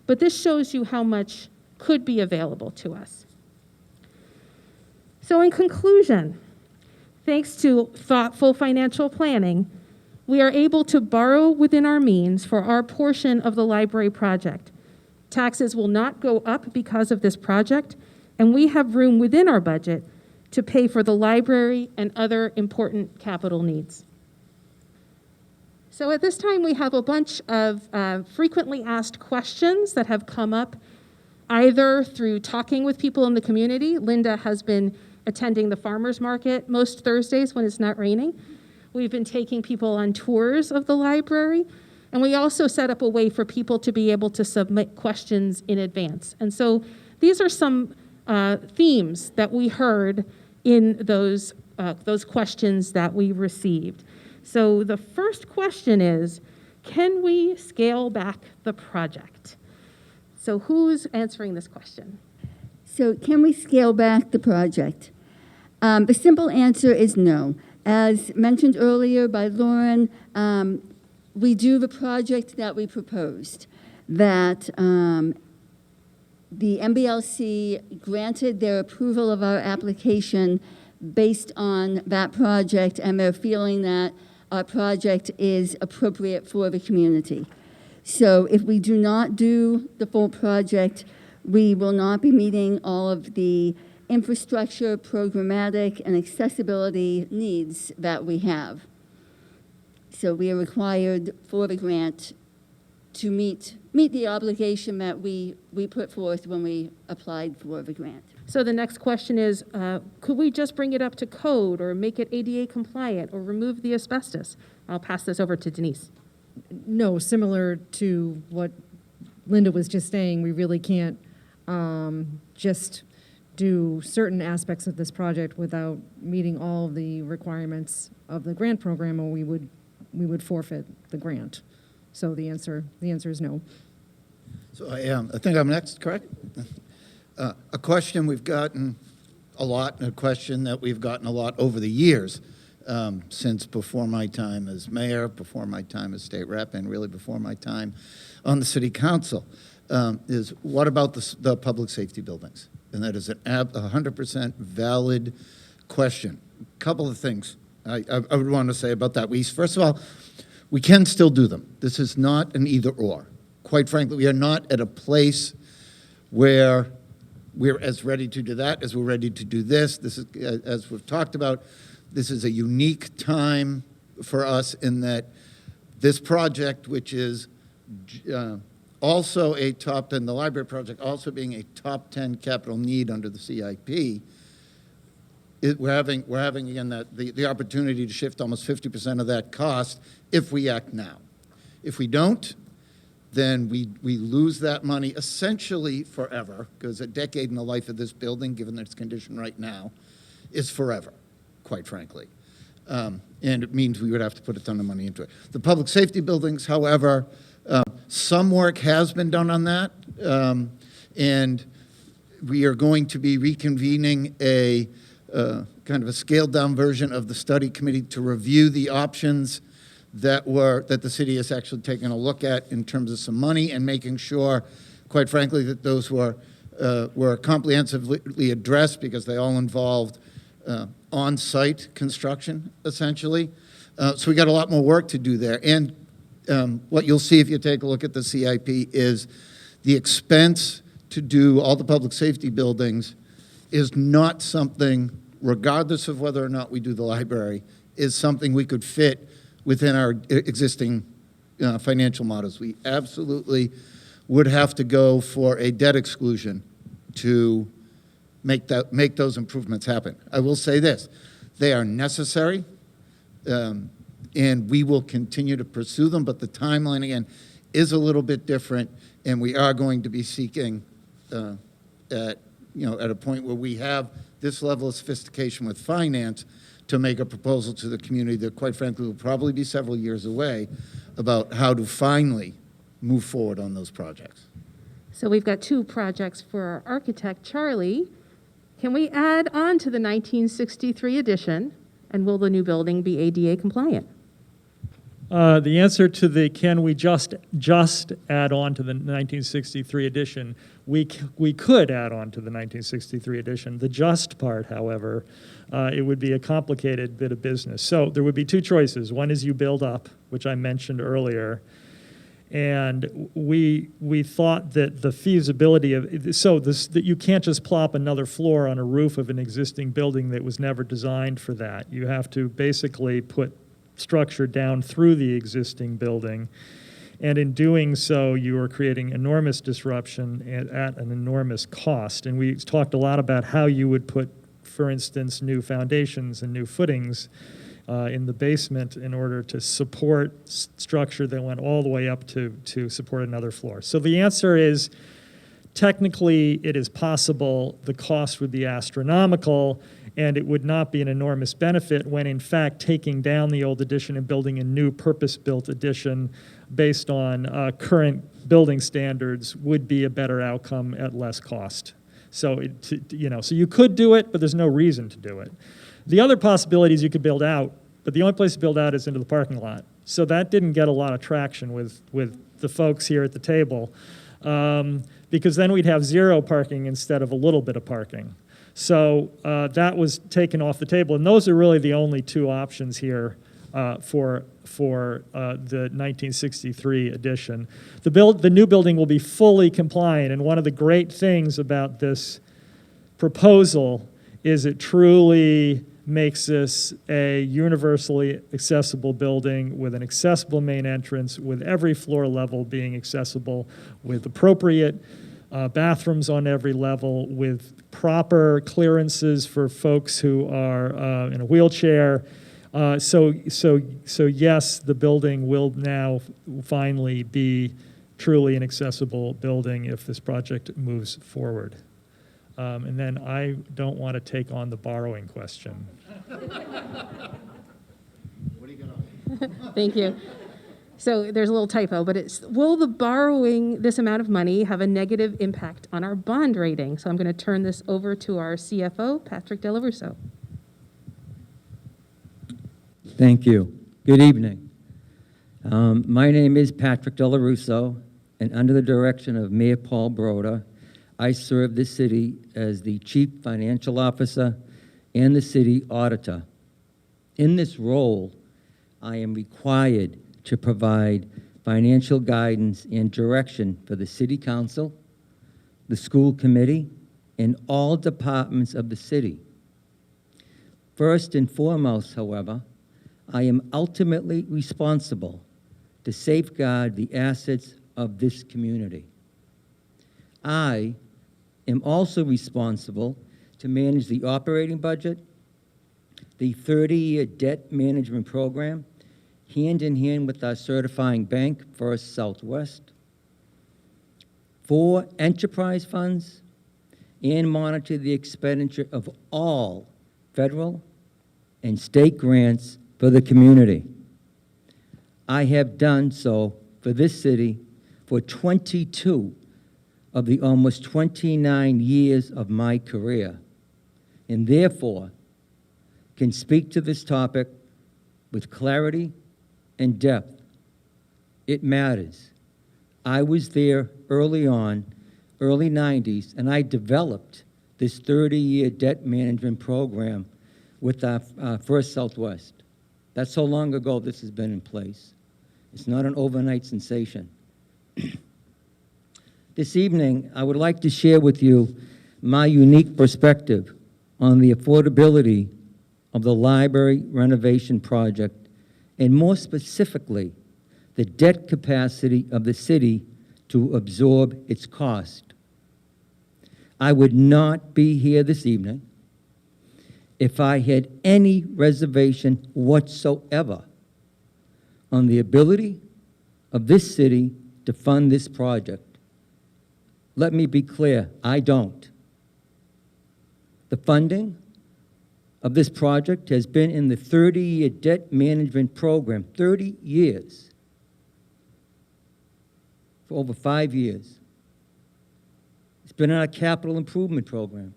but this shows you how much could be available to us. So in conclusion, thanks to thoughtful financial planning, we are able to borrow within our means for our portion of the library project. Taxes will not go up because of this project, and we have room within our budget to pay for the library and other important capital needs. So at this time, we have a bunch of frequently asked questions that have come up either through talking with people in the community. Linda has been attending the farmers market most Thursdays when it's not raining. We've been taking people on tours of the library, and we also set up a way for people to be able to submit questions in advance. And so these are some themes that we heard in those questions that we received. So the first question is, can we scale back the project? So who's answering this question? So can we scale back the project? The simple answer is no. As mentioned earlier by Lauren, we do the project that we proposed, that the MBLC granted their approval of our application based on that project, and they're feeling that our project is appropriate for the community. So if we do not do the full project, we will not be meeting all of the infrastructure, programmatic, and accessibility needs that we have. So we are required for the grant to meet the obligation that we put forth when we applied for the grant. So the next question is, could we just bring it up to code or make it ADA compliant or remove the asbestos? I'll pass this over to Denise. No, similar to what Linda was just saying, we really can't just do certain aspects of this project without meeting all of the requirements of the grant program, or we would forfeit the grant. So the answer is no. So I think I'm next, correct? A question we've gotten a lot, and a question that we've gotten a lot over the years, since before my time as mayor, before my time as state rep, and really before my time on the city council, is what about the public safety buildings? And that is a 100% valid question. A couple of things I would want to say about that. First of all, we can still do them. This is not an either or. Quite frankly, we are not at a place where we're as ready to do that as we're ready to do this. This is, as we've talked about, this is a unique time for us in that this project, which is also a top 10, the library project also being a top 10 capital need under the CIP, we're having again the opportunity to shift almost 50% of that cost if we act now. If we don't, then we lose that money essentially forever, because a decade in the life of this building, given its condition right now, is forever, quite frankly. And it means we would have to put a ton of money into it. The public safety buildings, however, some work has been done on that, and we are going to be reconvening a kind of a scaled-down version of the study committee to review the options that the city has actually taken a look at in terms of some money, and making sure, quite frankly, that those were comprehensively addressed, because they all involved on-site construction, essentially. So we got a lot more work to do there. And what you'll see if you take a look at the CIP is the expense to do all the public safety buildings is not something, regardless of whether or not we do the library, is something we could fit within our existing financial models. We absolutely would have to go for a debt exclusion to make those improvements happen. I will say this, they are necessary, and we will continue to pursue them, but the timeline, again, is a little bit different, and we are going to be seeking at a point where we have this level of sophistication with finance to make a proposal to the community that, quite frankly, will probably be several years away, about how to finally move forward on those projects. So we've got two projects for our architect, Charlie. Can we add on to the 1963 edition, and will the new building be ADA compliant? The answer to the can we just add on to the 1963 edition, we could add on to the 1963 edition. The just part, however, it would be a complicated bit of business. So there would be two choices. One is you build up, which I mentioned earlier, And we thought that the feasibility of, that you can't just plop another floor on a roof of an existing building that was never designed for that. You have to basically put structure down through the existing building. And in doing so, you are creating enormous disruption at an enormous cost. And we talked a lot about how you would put, for instance, new foundations and new footings in the basement in order to support structure that went all the way up to support another floor. So the answer is, technically, it is possible. The cost would be astronomical, and it would not be an enormous benefit when, in fact, taking down the old addition and building a new purpose-built addition based on current building standards would be a better outcome at less cost. So, so you could do it, but there's no reason to do it. The other possibility is you could build out, but the only place to build out is into the parking lot. So that didn't get a lot of traction with the folks here at the table, because then we'd have zero parking instead of a little bit of parking. So that was taken off the table, and those are really the only two options here for the 1963 edition. The new building will be fully compliant, and one of the great things about this proposal is it truly makes this a universally accessible building with an accessible main entrance, with every floor level being accessible, with appropriate bathrooms on every level, with proper clearances for folks who are in a wheelchair. So yes, the building will now finally be truly an accessible building if this project moves forward. And then I don't want to take on the borrowing question. What do you got on? Thank you. So there's a little typo, but it's, will the borrowing this amount of money have a negative impact on our bond rating? So I'm going to turn this over to our CFO, Patrick Delarusso. Thank you. Good evening. My name is Patrick Delarusso, and under the direction of Mayor Paul Broda, I serve the city as the Chief Financial Officer and the City Auditor. In this role, I am required to provide financial guidance and direction for the City Council, the School Committee, and all departments of the city. First and foremost, however, I am ultimately responsible to safeguard the assets of this community. I am also responsible to manage the operating budget, the 30-year debt management program, hand in hand with our certifying bank, First Southwest, 4 enterprise funds, and monitor the expenditure of all federal and state grants for the community. I have done so for this city for 22 of the almost 29 years of my career, and therefore can speak to this topic with clarity and depth. It matters. I was there early on, early 90s, and I developed this 30-year debt management program with our First Southwest. That's how long ago this has been in place. It's not an overnight sensation. This evening, I would like to share with you my unique perspective on the affordability of the library renovation project, and more specifically, the debt capacity of the city to absorb its cost. I would not be here this evening if I had any reservation whatsoever on the ability of this city to fund this project. Let me be clear, I don't. The funding of this project has been in the 30-year debt management program, 30 years, for over 5 years. It's been in our capital improvement program.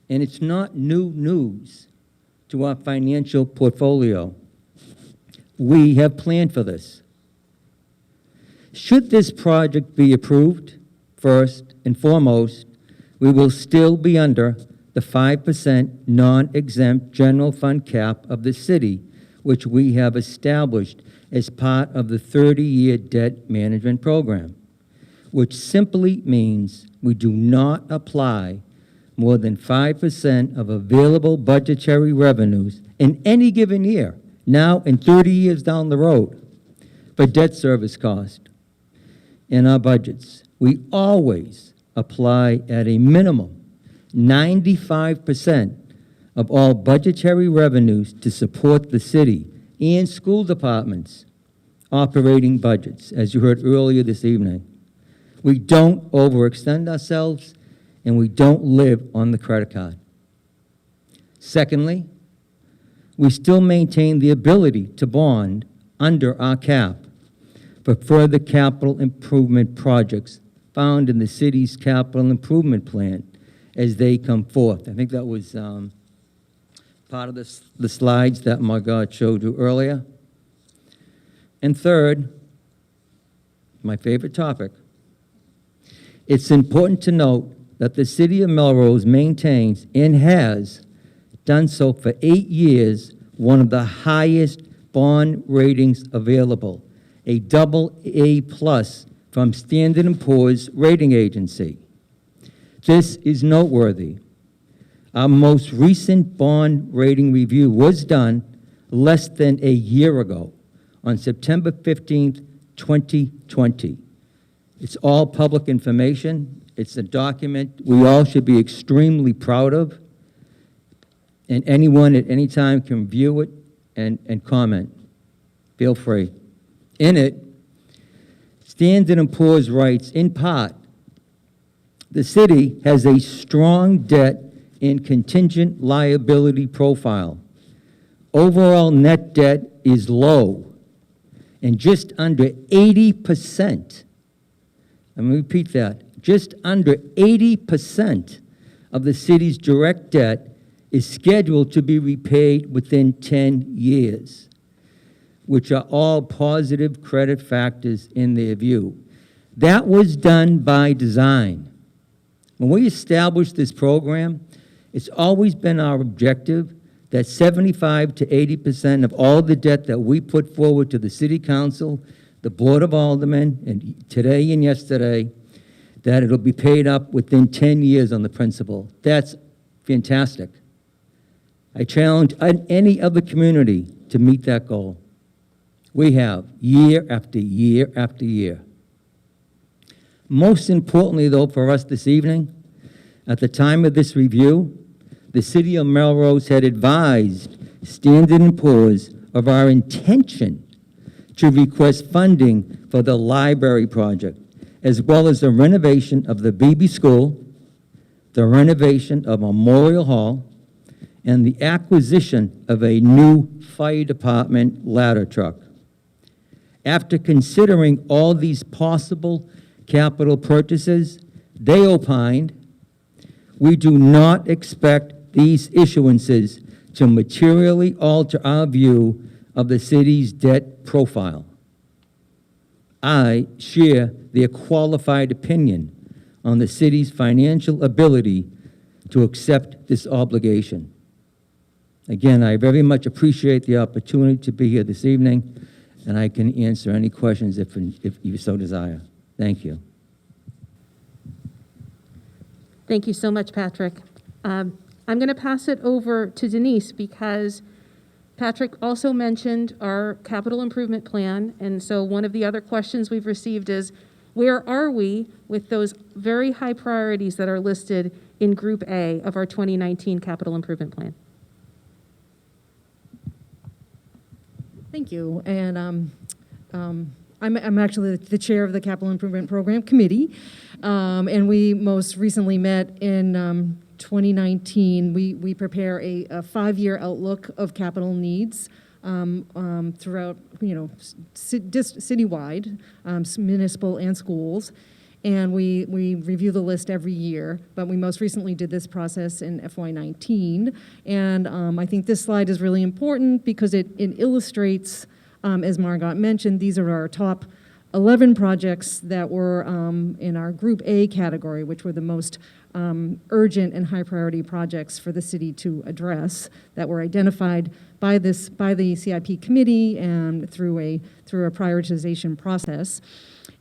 And it's not new news to our financial portfolio. We have planned for this. Should this project be approved, first and foremost, we will still be under the 5% non-exempt general fund cap of the city, which we have established as part of the 30-year debt management program, which simply means we do not apply more than 5% of available budgetary revenues in any given year, now and 30 years down the road, for debt service cost in our budgets. We always apply at a minimum 95% of all budgetary revenues to support the city and school departments' operating budgets, as you heard earlier this evening. We don't overextend ourselves, and we don't live on the credit card. Secondly, we still maintain the ability to bond under our cap for further capital improvement projects found in the city's capital improvement plan as they come forth. I think that was part of the slides that Margot showed you earlier. And third, my favorite topic, it's important to note that the City of Melrose maintains and has done so for 8 years, one of the highest bond ratings available, a AA+ from Standard & Poor's rating agency. This is noteworthy. Our most recent bond rating review was done less than a year ago, on September 15th, 2020. It's all public information. It's a document we all should be extremely proud of, and anyone at any time can view it and comment. Feel free. In it, Standard & Poor's writes, in part, the city has a strong debt and contingent liability profile. Overall net debt is low, and just under 80%, I'm going to repeat that, just under 80% of the city's direct debt is scheduled to be repaid within 10 years, which are all positive credit factors in their view. That was done by design. When we established this program, it's always been our objective that 75 to 80% of all the debt that we put forward to the City Council, the Board of Aldermen, and today and yesterday, that it'll be paid up within 10 years on the principal. That's fantastic. I challenge any other community to meet that goal. We have, year after year after year. Most importantly, though, for us this evening, at the time of this review, the City of Melrose had advised Standard & Poor's of our intention to request funding for the library project, as well as the renovation of the BB School, the renovation of Memorial Hall, and the acquisition of a new fire department ladder truck. After considering all these possible capital purchases, they opined, we do not expect these issuances to materially alter our view of the city's debt profile. I share their qualified opinion on the city's financial ability to accept this obligation. Again, I very much appreciate the opportunity to be here this evening, and I can answer any questions if you so desire. Thank you. Thank you so much, Patrick. I'm going to pass it over to Denise because Patrick also mentioned our capital improvement plan. And so one of the other questions we've received is, where are we with those very high priorities that are listed in Group A of our 2019 capital improvement plan? Thank you. And I'm actually the chair of the Capital Improvement Program Committee. And we most recently met in 2019. We prepare a 5-year outlook of capital needs throughout, citywide, municipal and schools. And we review the list every year, but we most recently did this process in FY19. And I think this slide is really important because it illustrates, as Margot mentioned, these are our top 11 projects that were in our Group A category, which were the most urgent and high priority projects for the city to address, that were identified by the CIP committee and through a prioritization process.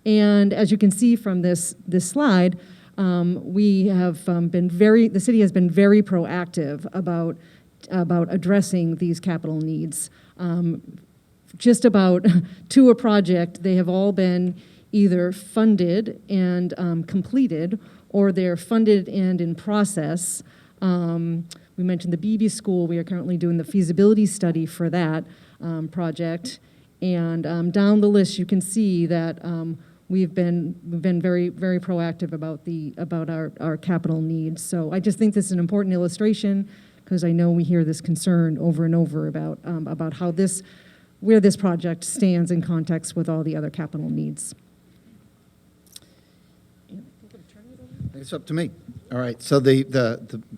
And as you can see from this slide, we have the city has been very proactive about addressing these capital needs. Just about to a project, they have all been either funded and completed, or they're funded and in process. We mentioned the BB School. We are currently doing the feasibility study for that project. And down the list, you can see that we've been very, very proactive about our capital needs. So I just think this is an important illustration, because I know we hear this concern over and over about how where this project stands in context with all the other capital needs. It's up to me. All right. So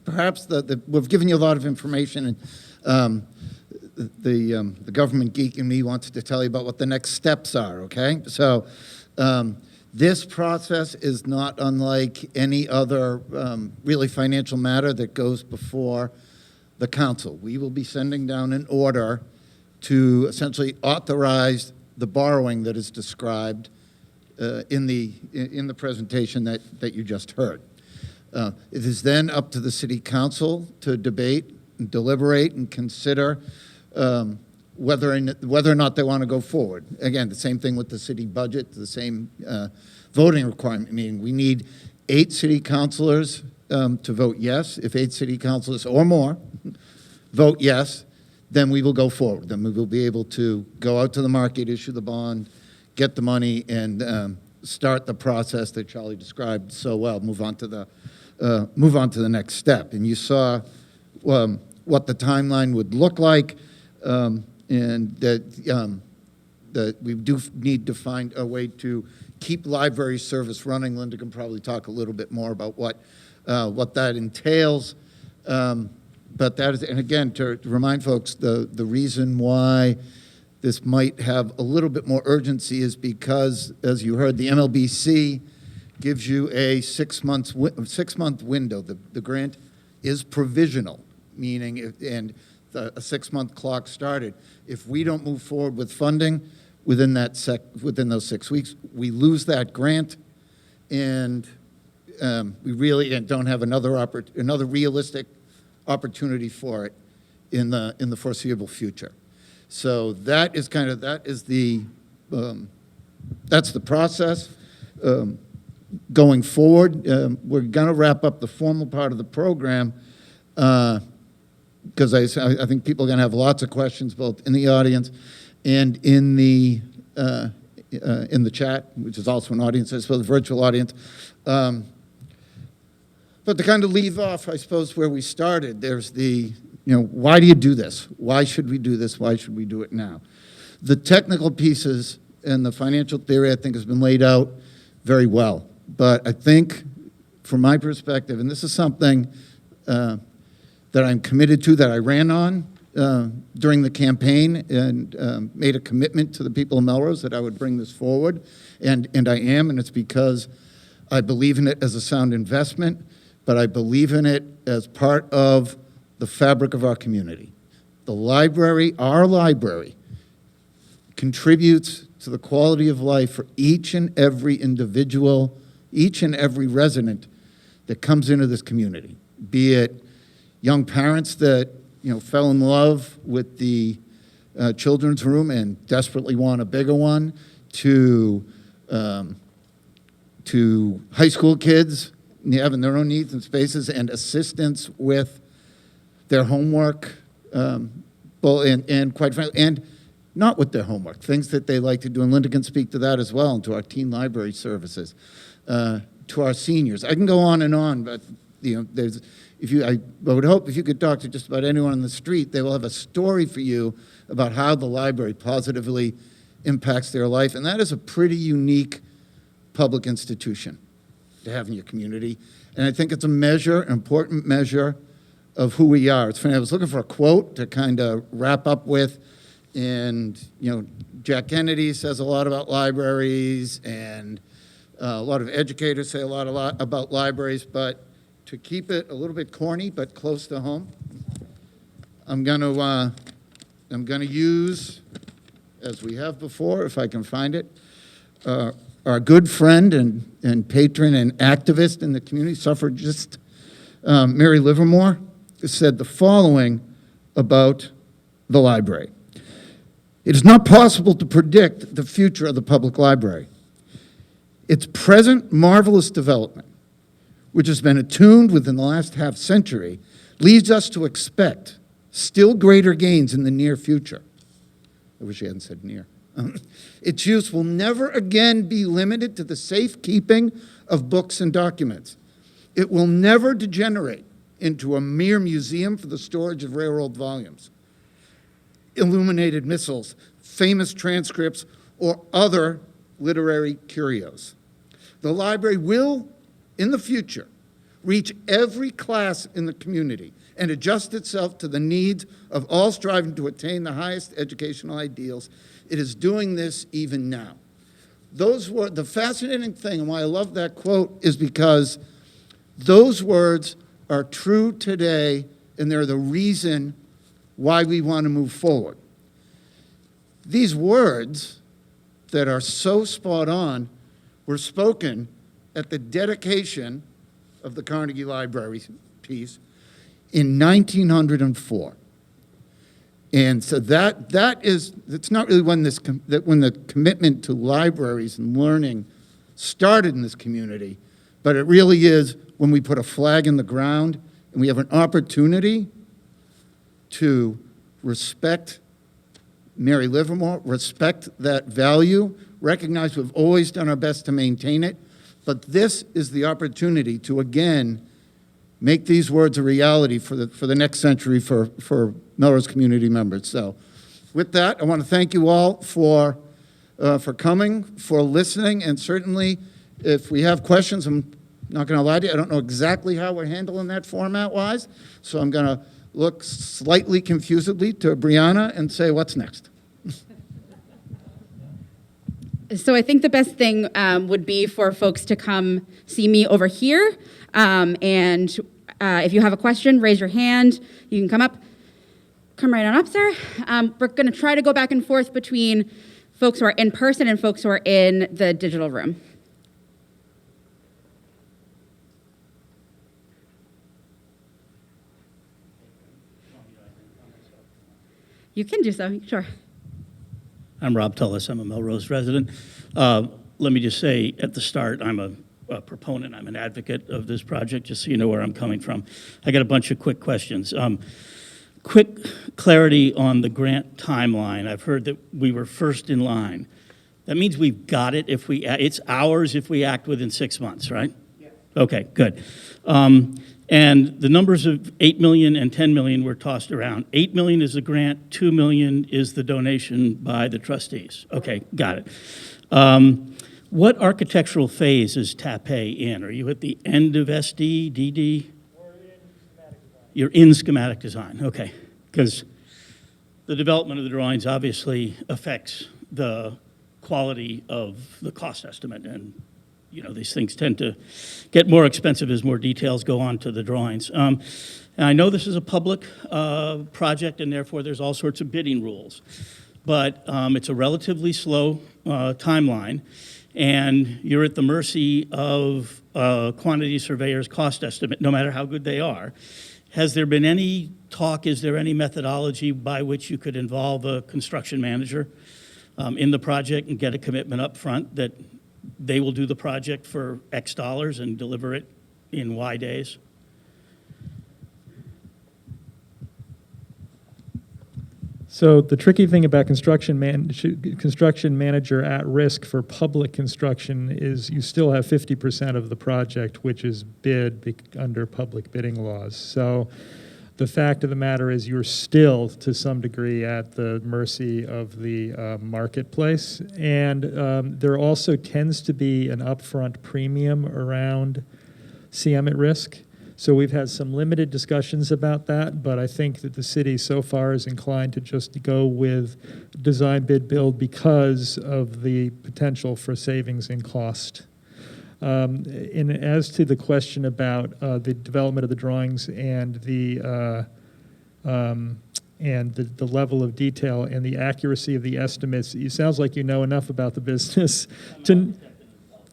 perhaps we've given you a lot of information, and the government geek in me wants to tell you about what the next steps are. Okay. So this process is not unlike any other really financial matter that goes before the council. We will be sending down an order to essentially authorize the borrowing that is described in the presentation that you just heard. It is then up to the city council to debate and deliberate and consider whether or not they want to go forward. Again, the same thing with the city budget, the same voting requirement, meaning we need 8 city councilors to vote yes. If 8 city councilors or more vote yes, then we will go forward. Then we will be able to go out to the market, issue the bond, get the money, and start the process that Charlie described so well. Move on to the next step. And you saw what the timeline would look like, and that we do need to find a way to keep library service running. Linda can probably talk a little bit more about what that entails. But that is, and again, to remind folks, the reason why this might have a little bit more urgency is because, as you heard, the MLBC gives you a 6-month window. The grant is provisional, meaning a 6-month clock started. If we don't move forward with funding within those 6 weeks, we lose that grant, and we really don't have another realistic opportunity for it in the foreseeable future. So that's the process going forward. We're going to wrap up the formal part of the program because I think people are going to have lots of questions, both in the audience and in the chat, which is also an audience, I suppose, a virtual audience. But to kind of leave off, I suppose, where we started, there's why do you do this? Why should we do this? Why should we do it now? The technical pieces and the financial theory, I think, has been laid out very well. But I think, from my perspective, and this is something that I'm committed to, that I ran on during the campaign and made a commitment to the people of Melrose that I would bring this forward, and I am, and it's because I believe in it as a sound investment, but I believe in it as part of the fabric of our community. The library, our library, contributes to the quality of life for each and every individual, each and every resident that comes into this community, be it young parents that fell in love with the children's room and desperately want a bigger one, to high school kids having their own needs and spaces and assistance with their homework, and quite frankly, and not with their homework, things that they like to do. And Linda can speak to that as well, and to our teen library services, to our seniors. I can go on, but I would hope if you could talk to just about anyone on the street, they will have a story for you about how the library positively impacts their life. And that is a pretty unique public institution to have in your community. And I think it's an important measure of who we are. It's funny, I was looking for a quote to kind of wrap up with And, Jack Kennedy says a lot about libraries, and a lot of educators say a lot about libraries, but to keep it a little bit corny but close to home, I'm going to use, as we have before, if I can find it, our good friend and patron and activist in the community, suffragist, Mary Livermore, said the following about the library. It is not possible to predict the future of the public library. Its present marvelous development, which has been attuned within the last half century, leads us to expect still greater gains in the near future. I wish I hadn't said near. Its use will never again be limited to the safekeeping of books and documents. It will never degenerate into a mere museum for the storage of railroad volumes, illuminated missiles, famous transcripts, or other literary curios. The library will, in the future, reach every class in the community and adjust itself to the needs of all striving to attain the highest educational ideals. It is doing this even now. Those were the fascinating thing, and why I love that quote is because those words are true today, and they're the reason why we want to move forward. These words that are so spot on were spoken at the dedication of the Carnegie Library piece in 1904. And so it's not really when the commitment to libraries and learning started in this community, but it really is when we put a flag in the ground and we have an opportunity to respect Mary Livermore, respect that value, recognize we've always done our best to maintain it, but this is the opportunity to, again, make these words a reality for the next century for Melrose community members. So with that, I want to thank you all for coming, for listening, and certainly if we have questions, I'm not going to lie to you, I don't know exactly how we're handling that format-wise, so I'm going to look slightly confusedly to Brianna and say, what's next? So I think the best thing would be for folks to come see me over here. And if you have a question, raise your hand. You can come right on up, sir. We're going to try to go back and forth between folks who are in person and folks who are in the digital room. You can do so, sure. I'm Rob Tullis. I'm a Melrose resident. Let me just say at the start, I'm a proponent. I'm an advocate of this project, just so you know where I'm coming from. I got a bunch of quick questions. Quick clarity on the grant timeline. I've heard that we were first in line. That means we've got it if it's ours if we act within 6 months, right? Yeah. Okay, good. And the numbers of 8 million and 10 million were tossed around. 8 million is the grant, 2 million is the donation by the trustees. Okay, got it. What architectural phase is TAPE in? Are you at the end of SD, DD? We're in schematic design. You're in schematic design, okay. Because the development of the drawings obviously affects the quality of the cost estimate, and these things tend to get more expensive as more details go on to the drawings. And I know this is a public project, and therefore there's all sorts of bidding rules. But it's a relatively slow timeline, and you're at the mercy of quantity surveyor's cost estimate, no matter how good they are. Has there been any talk, is there any methodology by which you could involve a construction manager in the project and get a commitment up front that they will do the project for X dollars and deliver it in Y days? So the tricky thing about construction manager at risk for public construction is you still have 50% of the project, which is bid under public bidding laws. So the fact of the matter is you're still, to some degree, at the mercy of the marketplace. And there also tends to be an upfront premium around CM at risk. So we've had some limited discussions about that, but I think that the city so far is inclined to just go with design, bid, build because of the potential for savings in cost. And as to the question about the development of the drawings and the level of detail and the accuracy of the estimates, it sounds like you know enough about the business to,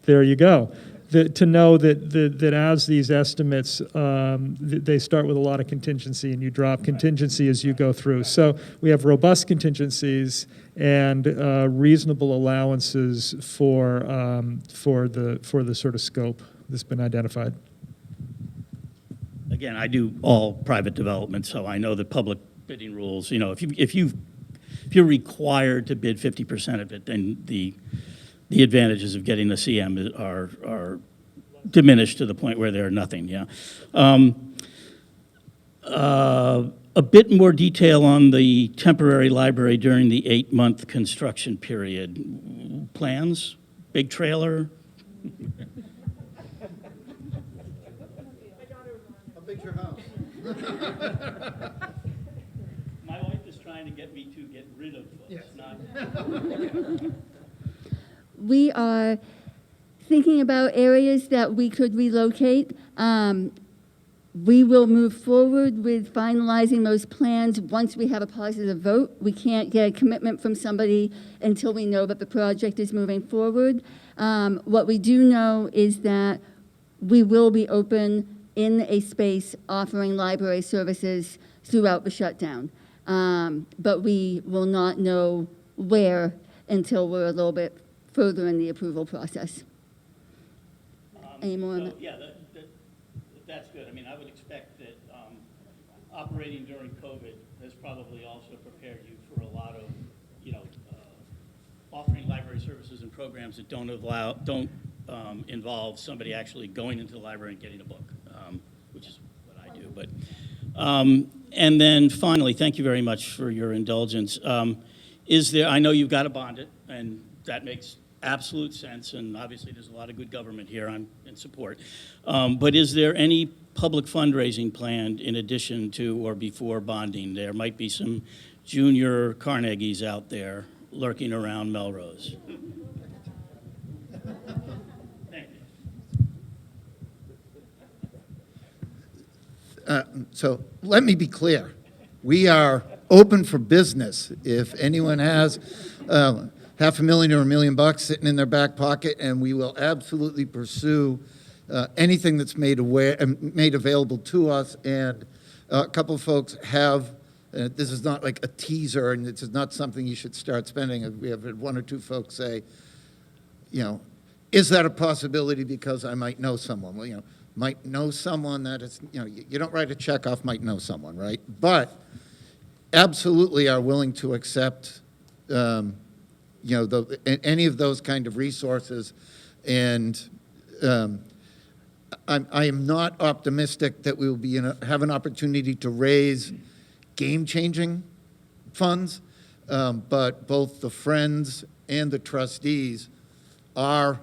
there you go. To know that as these estimates, they start with a lot of contingency and you drop contingency as you go through. So we have robust contingencies and reasonable allowances for the sort of scope that's been identified. Again, I do all private development, so I know the public bidding rules. You know, if you're required to bid 50% of it, then the advantages of getting the CM are diminished to the point where they're nothing, yeah. A bit more detail on the temporary library during the 8-month construction period. Plans, big trailer? How big's your house? My wife is trying to get me to get rid of those, Yes. not... We are thinking about areas that we could relocate. We will move forward with finalizing those plans once we have a positive vote. We can't get a commitment from somebody until we know that the project is moving forward. What we do know is that we will be open in a space offering library services throughout the shutdown. But we will not know where until we're a little bit further in the approval process. Any more on So, that? yeah, that's good. I mean, I would expect that operating during COVID has probably also prepared you for a lot of, offering library services and programs that don't involve somebody actually going into the library and getting a book, which is what I do. But and then finally, thank you very much for your indulgence. I know you've got to bond it, and that makes absolute sense, and obviously there's a lot of good government here. I'm in support. But is there any public fundraising planned in addition to or before bonding? There might be some junior Carnegies out there lurking around Melrose. Thank you. So let me be clear. We are open for business. If anyone has $500,000 or $1 million sitting in their back pocket, and we will absolutely pursue anything that's made available to us. And a couple of folks have, this is not like a teaser, and this is not something you should start spending. We have had one or two folks say, is that a possibility because I might know someone? Well, might know someone that is, you don't write a check off might know someone, right? But absolutely are willing to accept any of those kind of resources. And I am not optimistic that we will have an opportunity to raise game-changing funds, but both the Friends and the trustees are,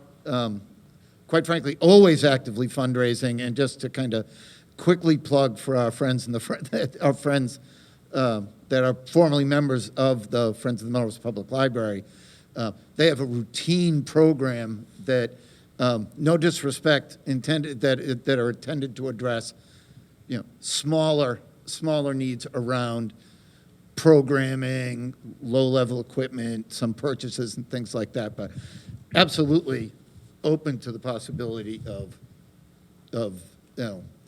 quite frankly, always actively fundraising. And just to kind of quickly plug for our friends and our friends that are formerly members of the Friends of the Melrose Public Library, they have a routine program that, no disrespect intended, that are intended to address, smaller needs around programming, low-level equipment, some purchases and things like that. But absolutely open to the possibility of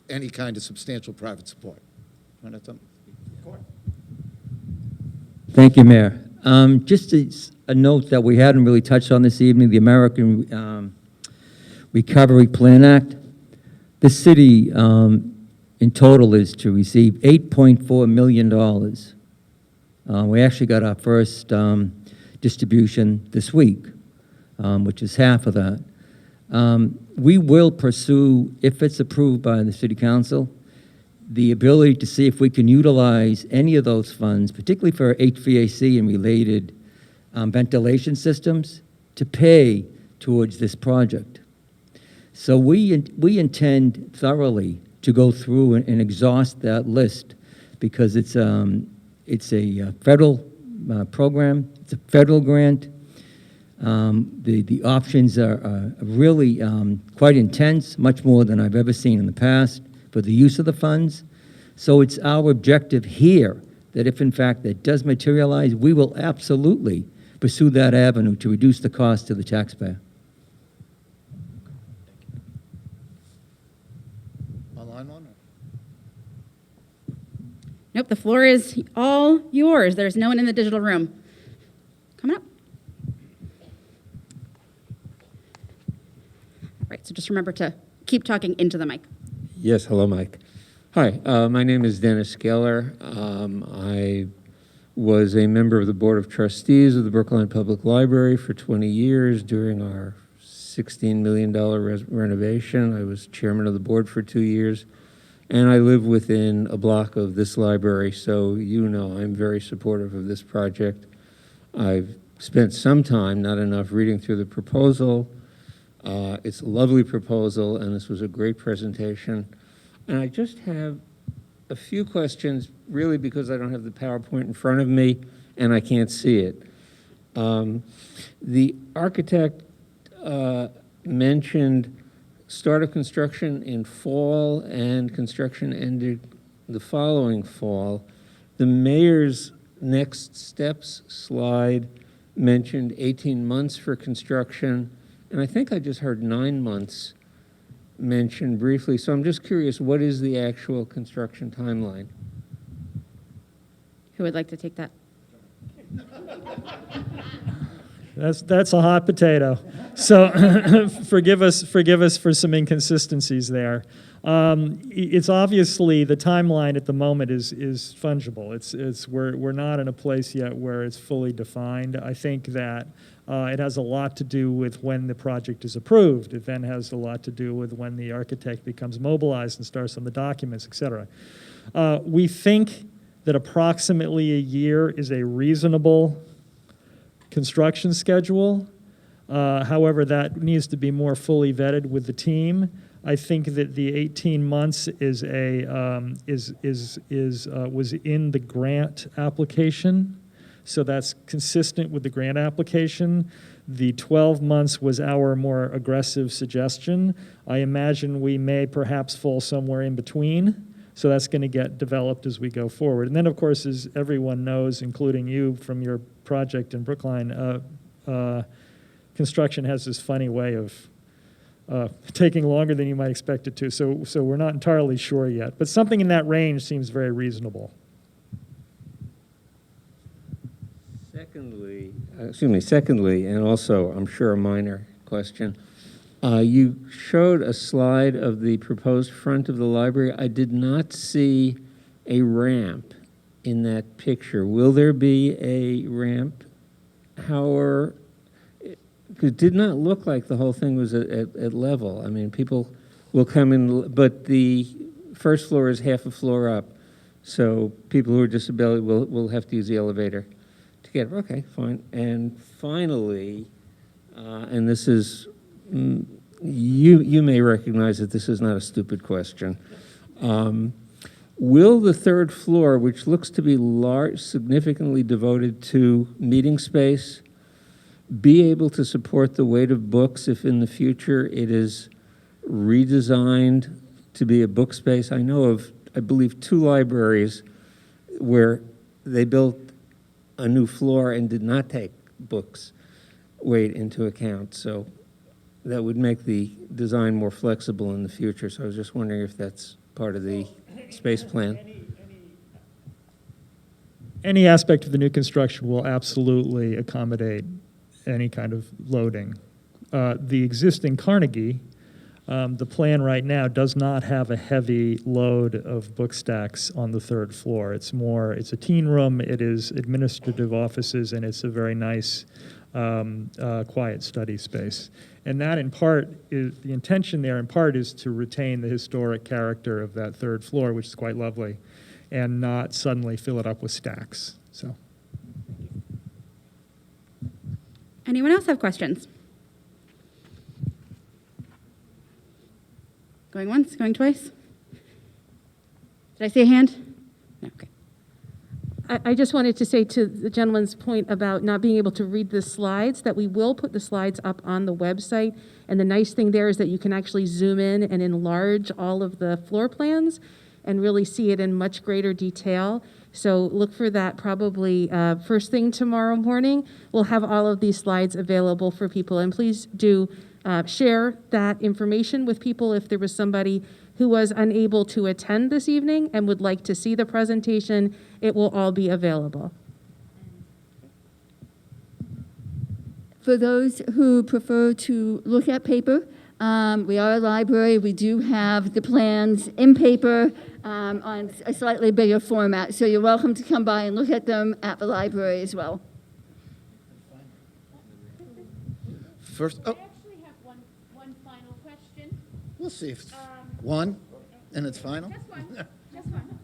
any kind of substantial private support. Want to add something? Thank you, Mayor. Just a note that we hadn't really touched on this evening, the American Recovery Plan Act. The city in total is to receive $8.4 million. We actually got our first distribution this week, which is half of that. We will pursue, if it's approved by the City Council, the ability to see if we can utilize any of those funds, particularly for HVAC and related ventilation systems, to pay towards this project. So we intend thoroughly to go through and exhaust that list because it's a federal program, it's a federal grant. The options are really quite intense, much more than I've ever seen in the past for the use of the funds. So it's our objective here that if in fact that does materialize, we will absolutely pursue that avenue to reduce the cost to the taxpayer. Online one? Nope, the floor is all yours. There's no one in the digital room. Coming up. All right, so just remember to keep talking into the mic. Yes, hello, Mike. Hi, my name is Dennis Geller. I was a member of the Board of Trustees of the Brookline Public Library for 20 years during our $16 million renovation. I was chairman of the board for 2 years, and I live within a block of this library, so you know I'm very supportive of this project. I've spent some time, not enough, reading through the proposal. It's a lovely proposal, and this was a great presentation. And I just have a few questions, really because I don't have the PowerPoint in front of me and I can't see it. The architect mentioned start of construction in fall and construction ended the following fall. The mayor's next steps slide mentioned 18 months for construction, and I think I just heard 9 months mentioned briefly. So I'm just curious, what is the actual construction timeline? Who would like to take that? That's a hot potato. So forgive us for some inconsistencies there. It's obviously the timeline at the moment is fungible. We're not in a place yet where it's fully defined. I think that it has a lot to do with when the project is approved. It then has a lot to do with when the architect becomes mobilized and starts on the documents, et cetera. We think that approximately a year is a reasonable construction schedule. However, that needs to be more fully vetted with the team. I think that the 18 months was in the grant application, so that's consistent with the grant application. The 12 months was our more aggressive suggestion. I imagine we may perhaps fall somewhere in between, so that's going to get developed as we go forward. And then, of course, as everyone knows, including you from your project in Brookline, construction has this funny way of taking longer than you might expect it to. So we're not entirely sure yet, but something in that range seems very reasonable. Secondly, and also I'm sure a minor question, you showed a slide of the proposed front of the library. I did not see a ramp in that picture. Will there be a ramp? It did not look like the whole thing was at level. I mean, people will come in, but the first floor is half a floor up, so people who are disabled will have to use the elevator to get. Okay, fine. And finally, and this is you may recognize that this is not a stupid question. Will the third floor, which looks to be significantly devoted to meeting space, be able to support the weight of books if in the future it is redesigned to be a book space? I know of, I believe, 2 libraries where they built a new floor and did not take books weight into account. So that would make the design more flexible in the future. So I was just wondering if that's part of the space plan. Any aspect of the new construction will absolutely accommodate any kind of loading. The existing Carnegie, the plan right now does not have a heavy load of book stacks on the 3rd floor. It's a teen room, it is administrative offices, and it's a very nice, quiet study space. And that in part is, the intention there in part is to retain the historic character of that 3rd floor, which is quite lovely, and not suddenly fill it up with stacks, so. Anyone else have questions? Going once, going twice? Did I see a hand? No, okay. I just wanted to say to the gentleman's point about not being able to read the slides, that we will put the slides up on the website. And the nice thing there is that you can actually zoom in and enlarge all of the floor plans and really see it in much greater detail. So look for that probably first thing tomorrow morning. We'll have all of these slides available for people. And please do share that information with people if there was somebody who was unable to attend this evening and would like to see the presentation. It will all be available. For those who prefer to look at paper, we are a library. We do have the plans in paper on a slightly bigger format. So you're welcome to come by and look at them at the library as well. First, I actually have one final question. we'll see if it's one and it's final. Just one.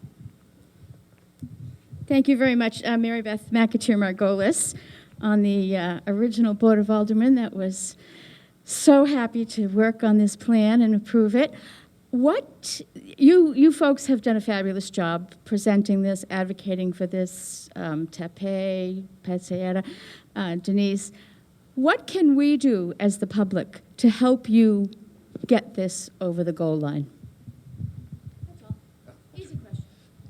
Thank you very much, Mary Beth McAteer Margolis, on the original Board of Aldermen that was so happy to work on this plan and approve it. What you folks have done a fabulous job presenting this, advocating for this. Tepe, Petsieta, Denise, what can we do as the public to help you get this over the goal line? That's all. Easy question.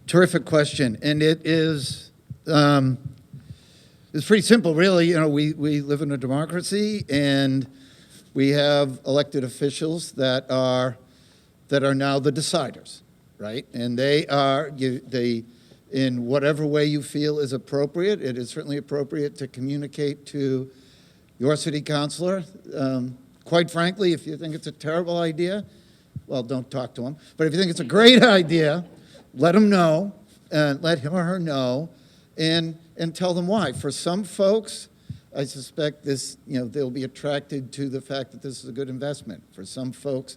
Terrific question, and it is. It's pretty simple, really. You know, we live in a democracy, and we have elected officials that are now the deciders, right? And they are in whatever way you feel is appropriate. It is certainly appropriate to communicate to your city councilor. Quite frankly, if you think it's a terrible idea, well, don't talk to him. But if you think it's a great idea, let him know, and let him or her know, and tell them why. For some folks, I suspect they'll be attracted to the fact that this is a good investment. For some folks,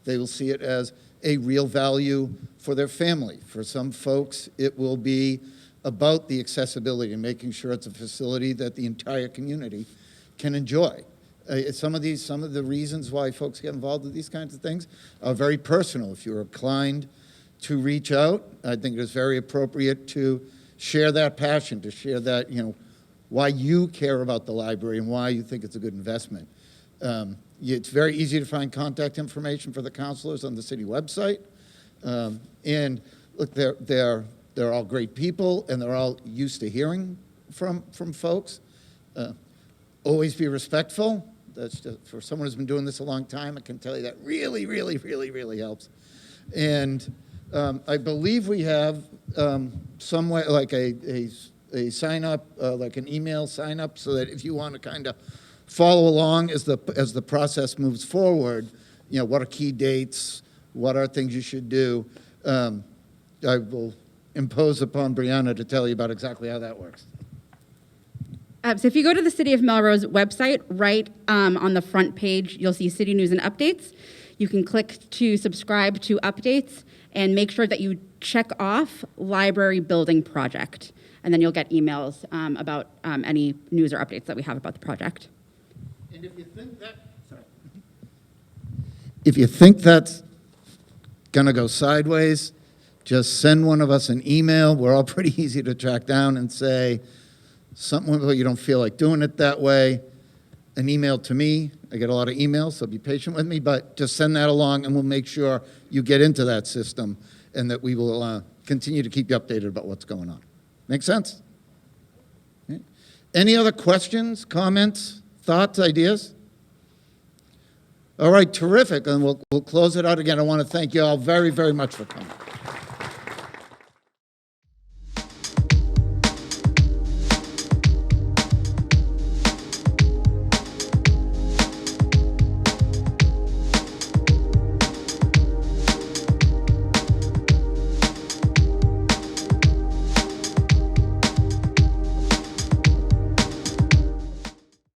they will see it as a real value for their family. For some folks, it will be about the accessibility and making sure it's a facility that the entire community can enjoy. Some of the reasons why folks get involved with these kinds of things are very personal. If you're inclined to reach out, I think it is very appropriate to share that passion, to share that, why you care about the library and why you think it's a good investment. It's very easy to find contact information for the counselors on the city website. And look, they're all great people, and they're all used to hearing from folks. Always be respectful. That's just, for someone who's been doing this a long time, I can tell you that really, really, really, really helps. And I believe we have some way, like a sign up, like an email sign up, so that if you want to kind of follow along as the process moves forward, what are key dates, what are things you should do. I will impose upon Brianna to tell you about exactly how that works. So if you go to the City of Melrose website, right on the front page, you'll see City News and Updates. You can click to subscribe to updates and make sure that you check off Library Building Project. And then you'll get emails about any news or updates that we have about the project. And if you think that's gonna go sideways, just send one of us an email. We're all pretty easy to track down, and say something about you don't feel like doing it that way. An email to me. I get a lot of emails, so be patient with me, but just send that along and we'll make sure you get into that system, and that we will continue to keep you updated about what's going on. Make sense? Okay. Any other questions, comments, thoughts, ideas? All right, terrific, and we'll close it out again. I want to thank you all very, very much for coming.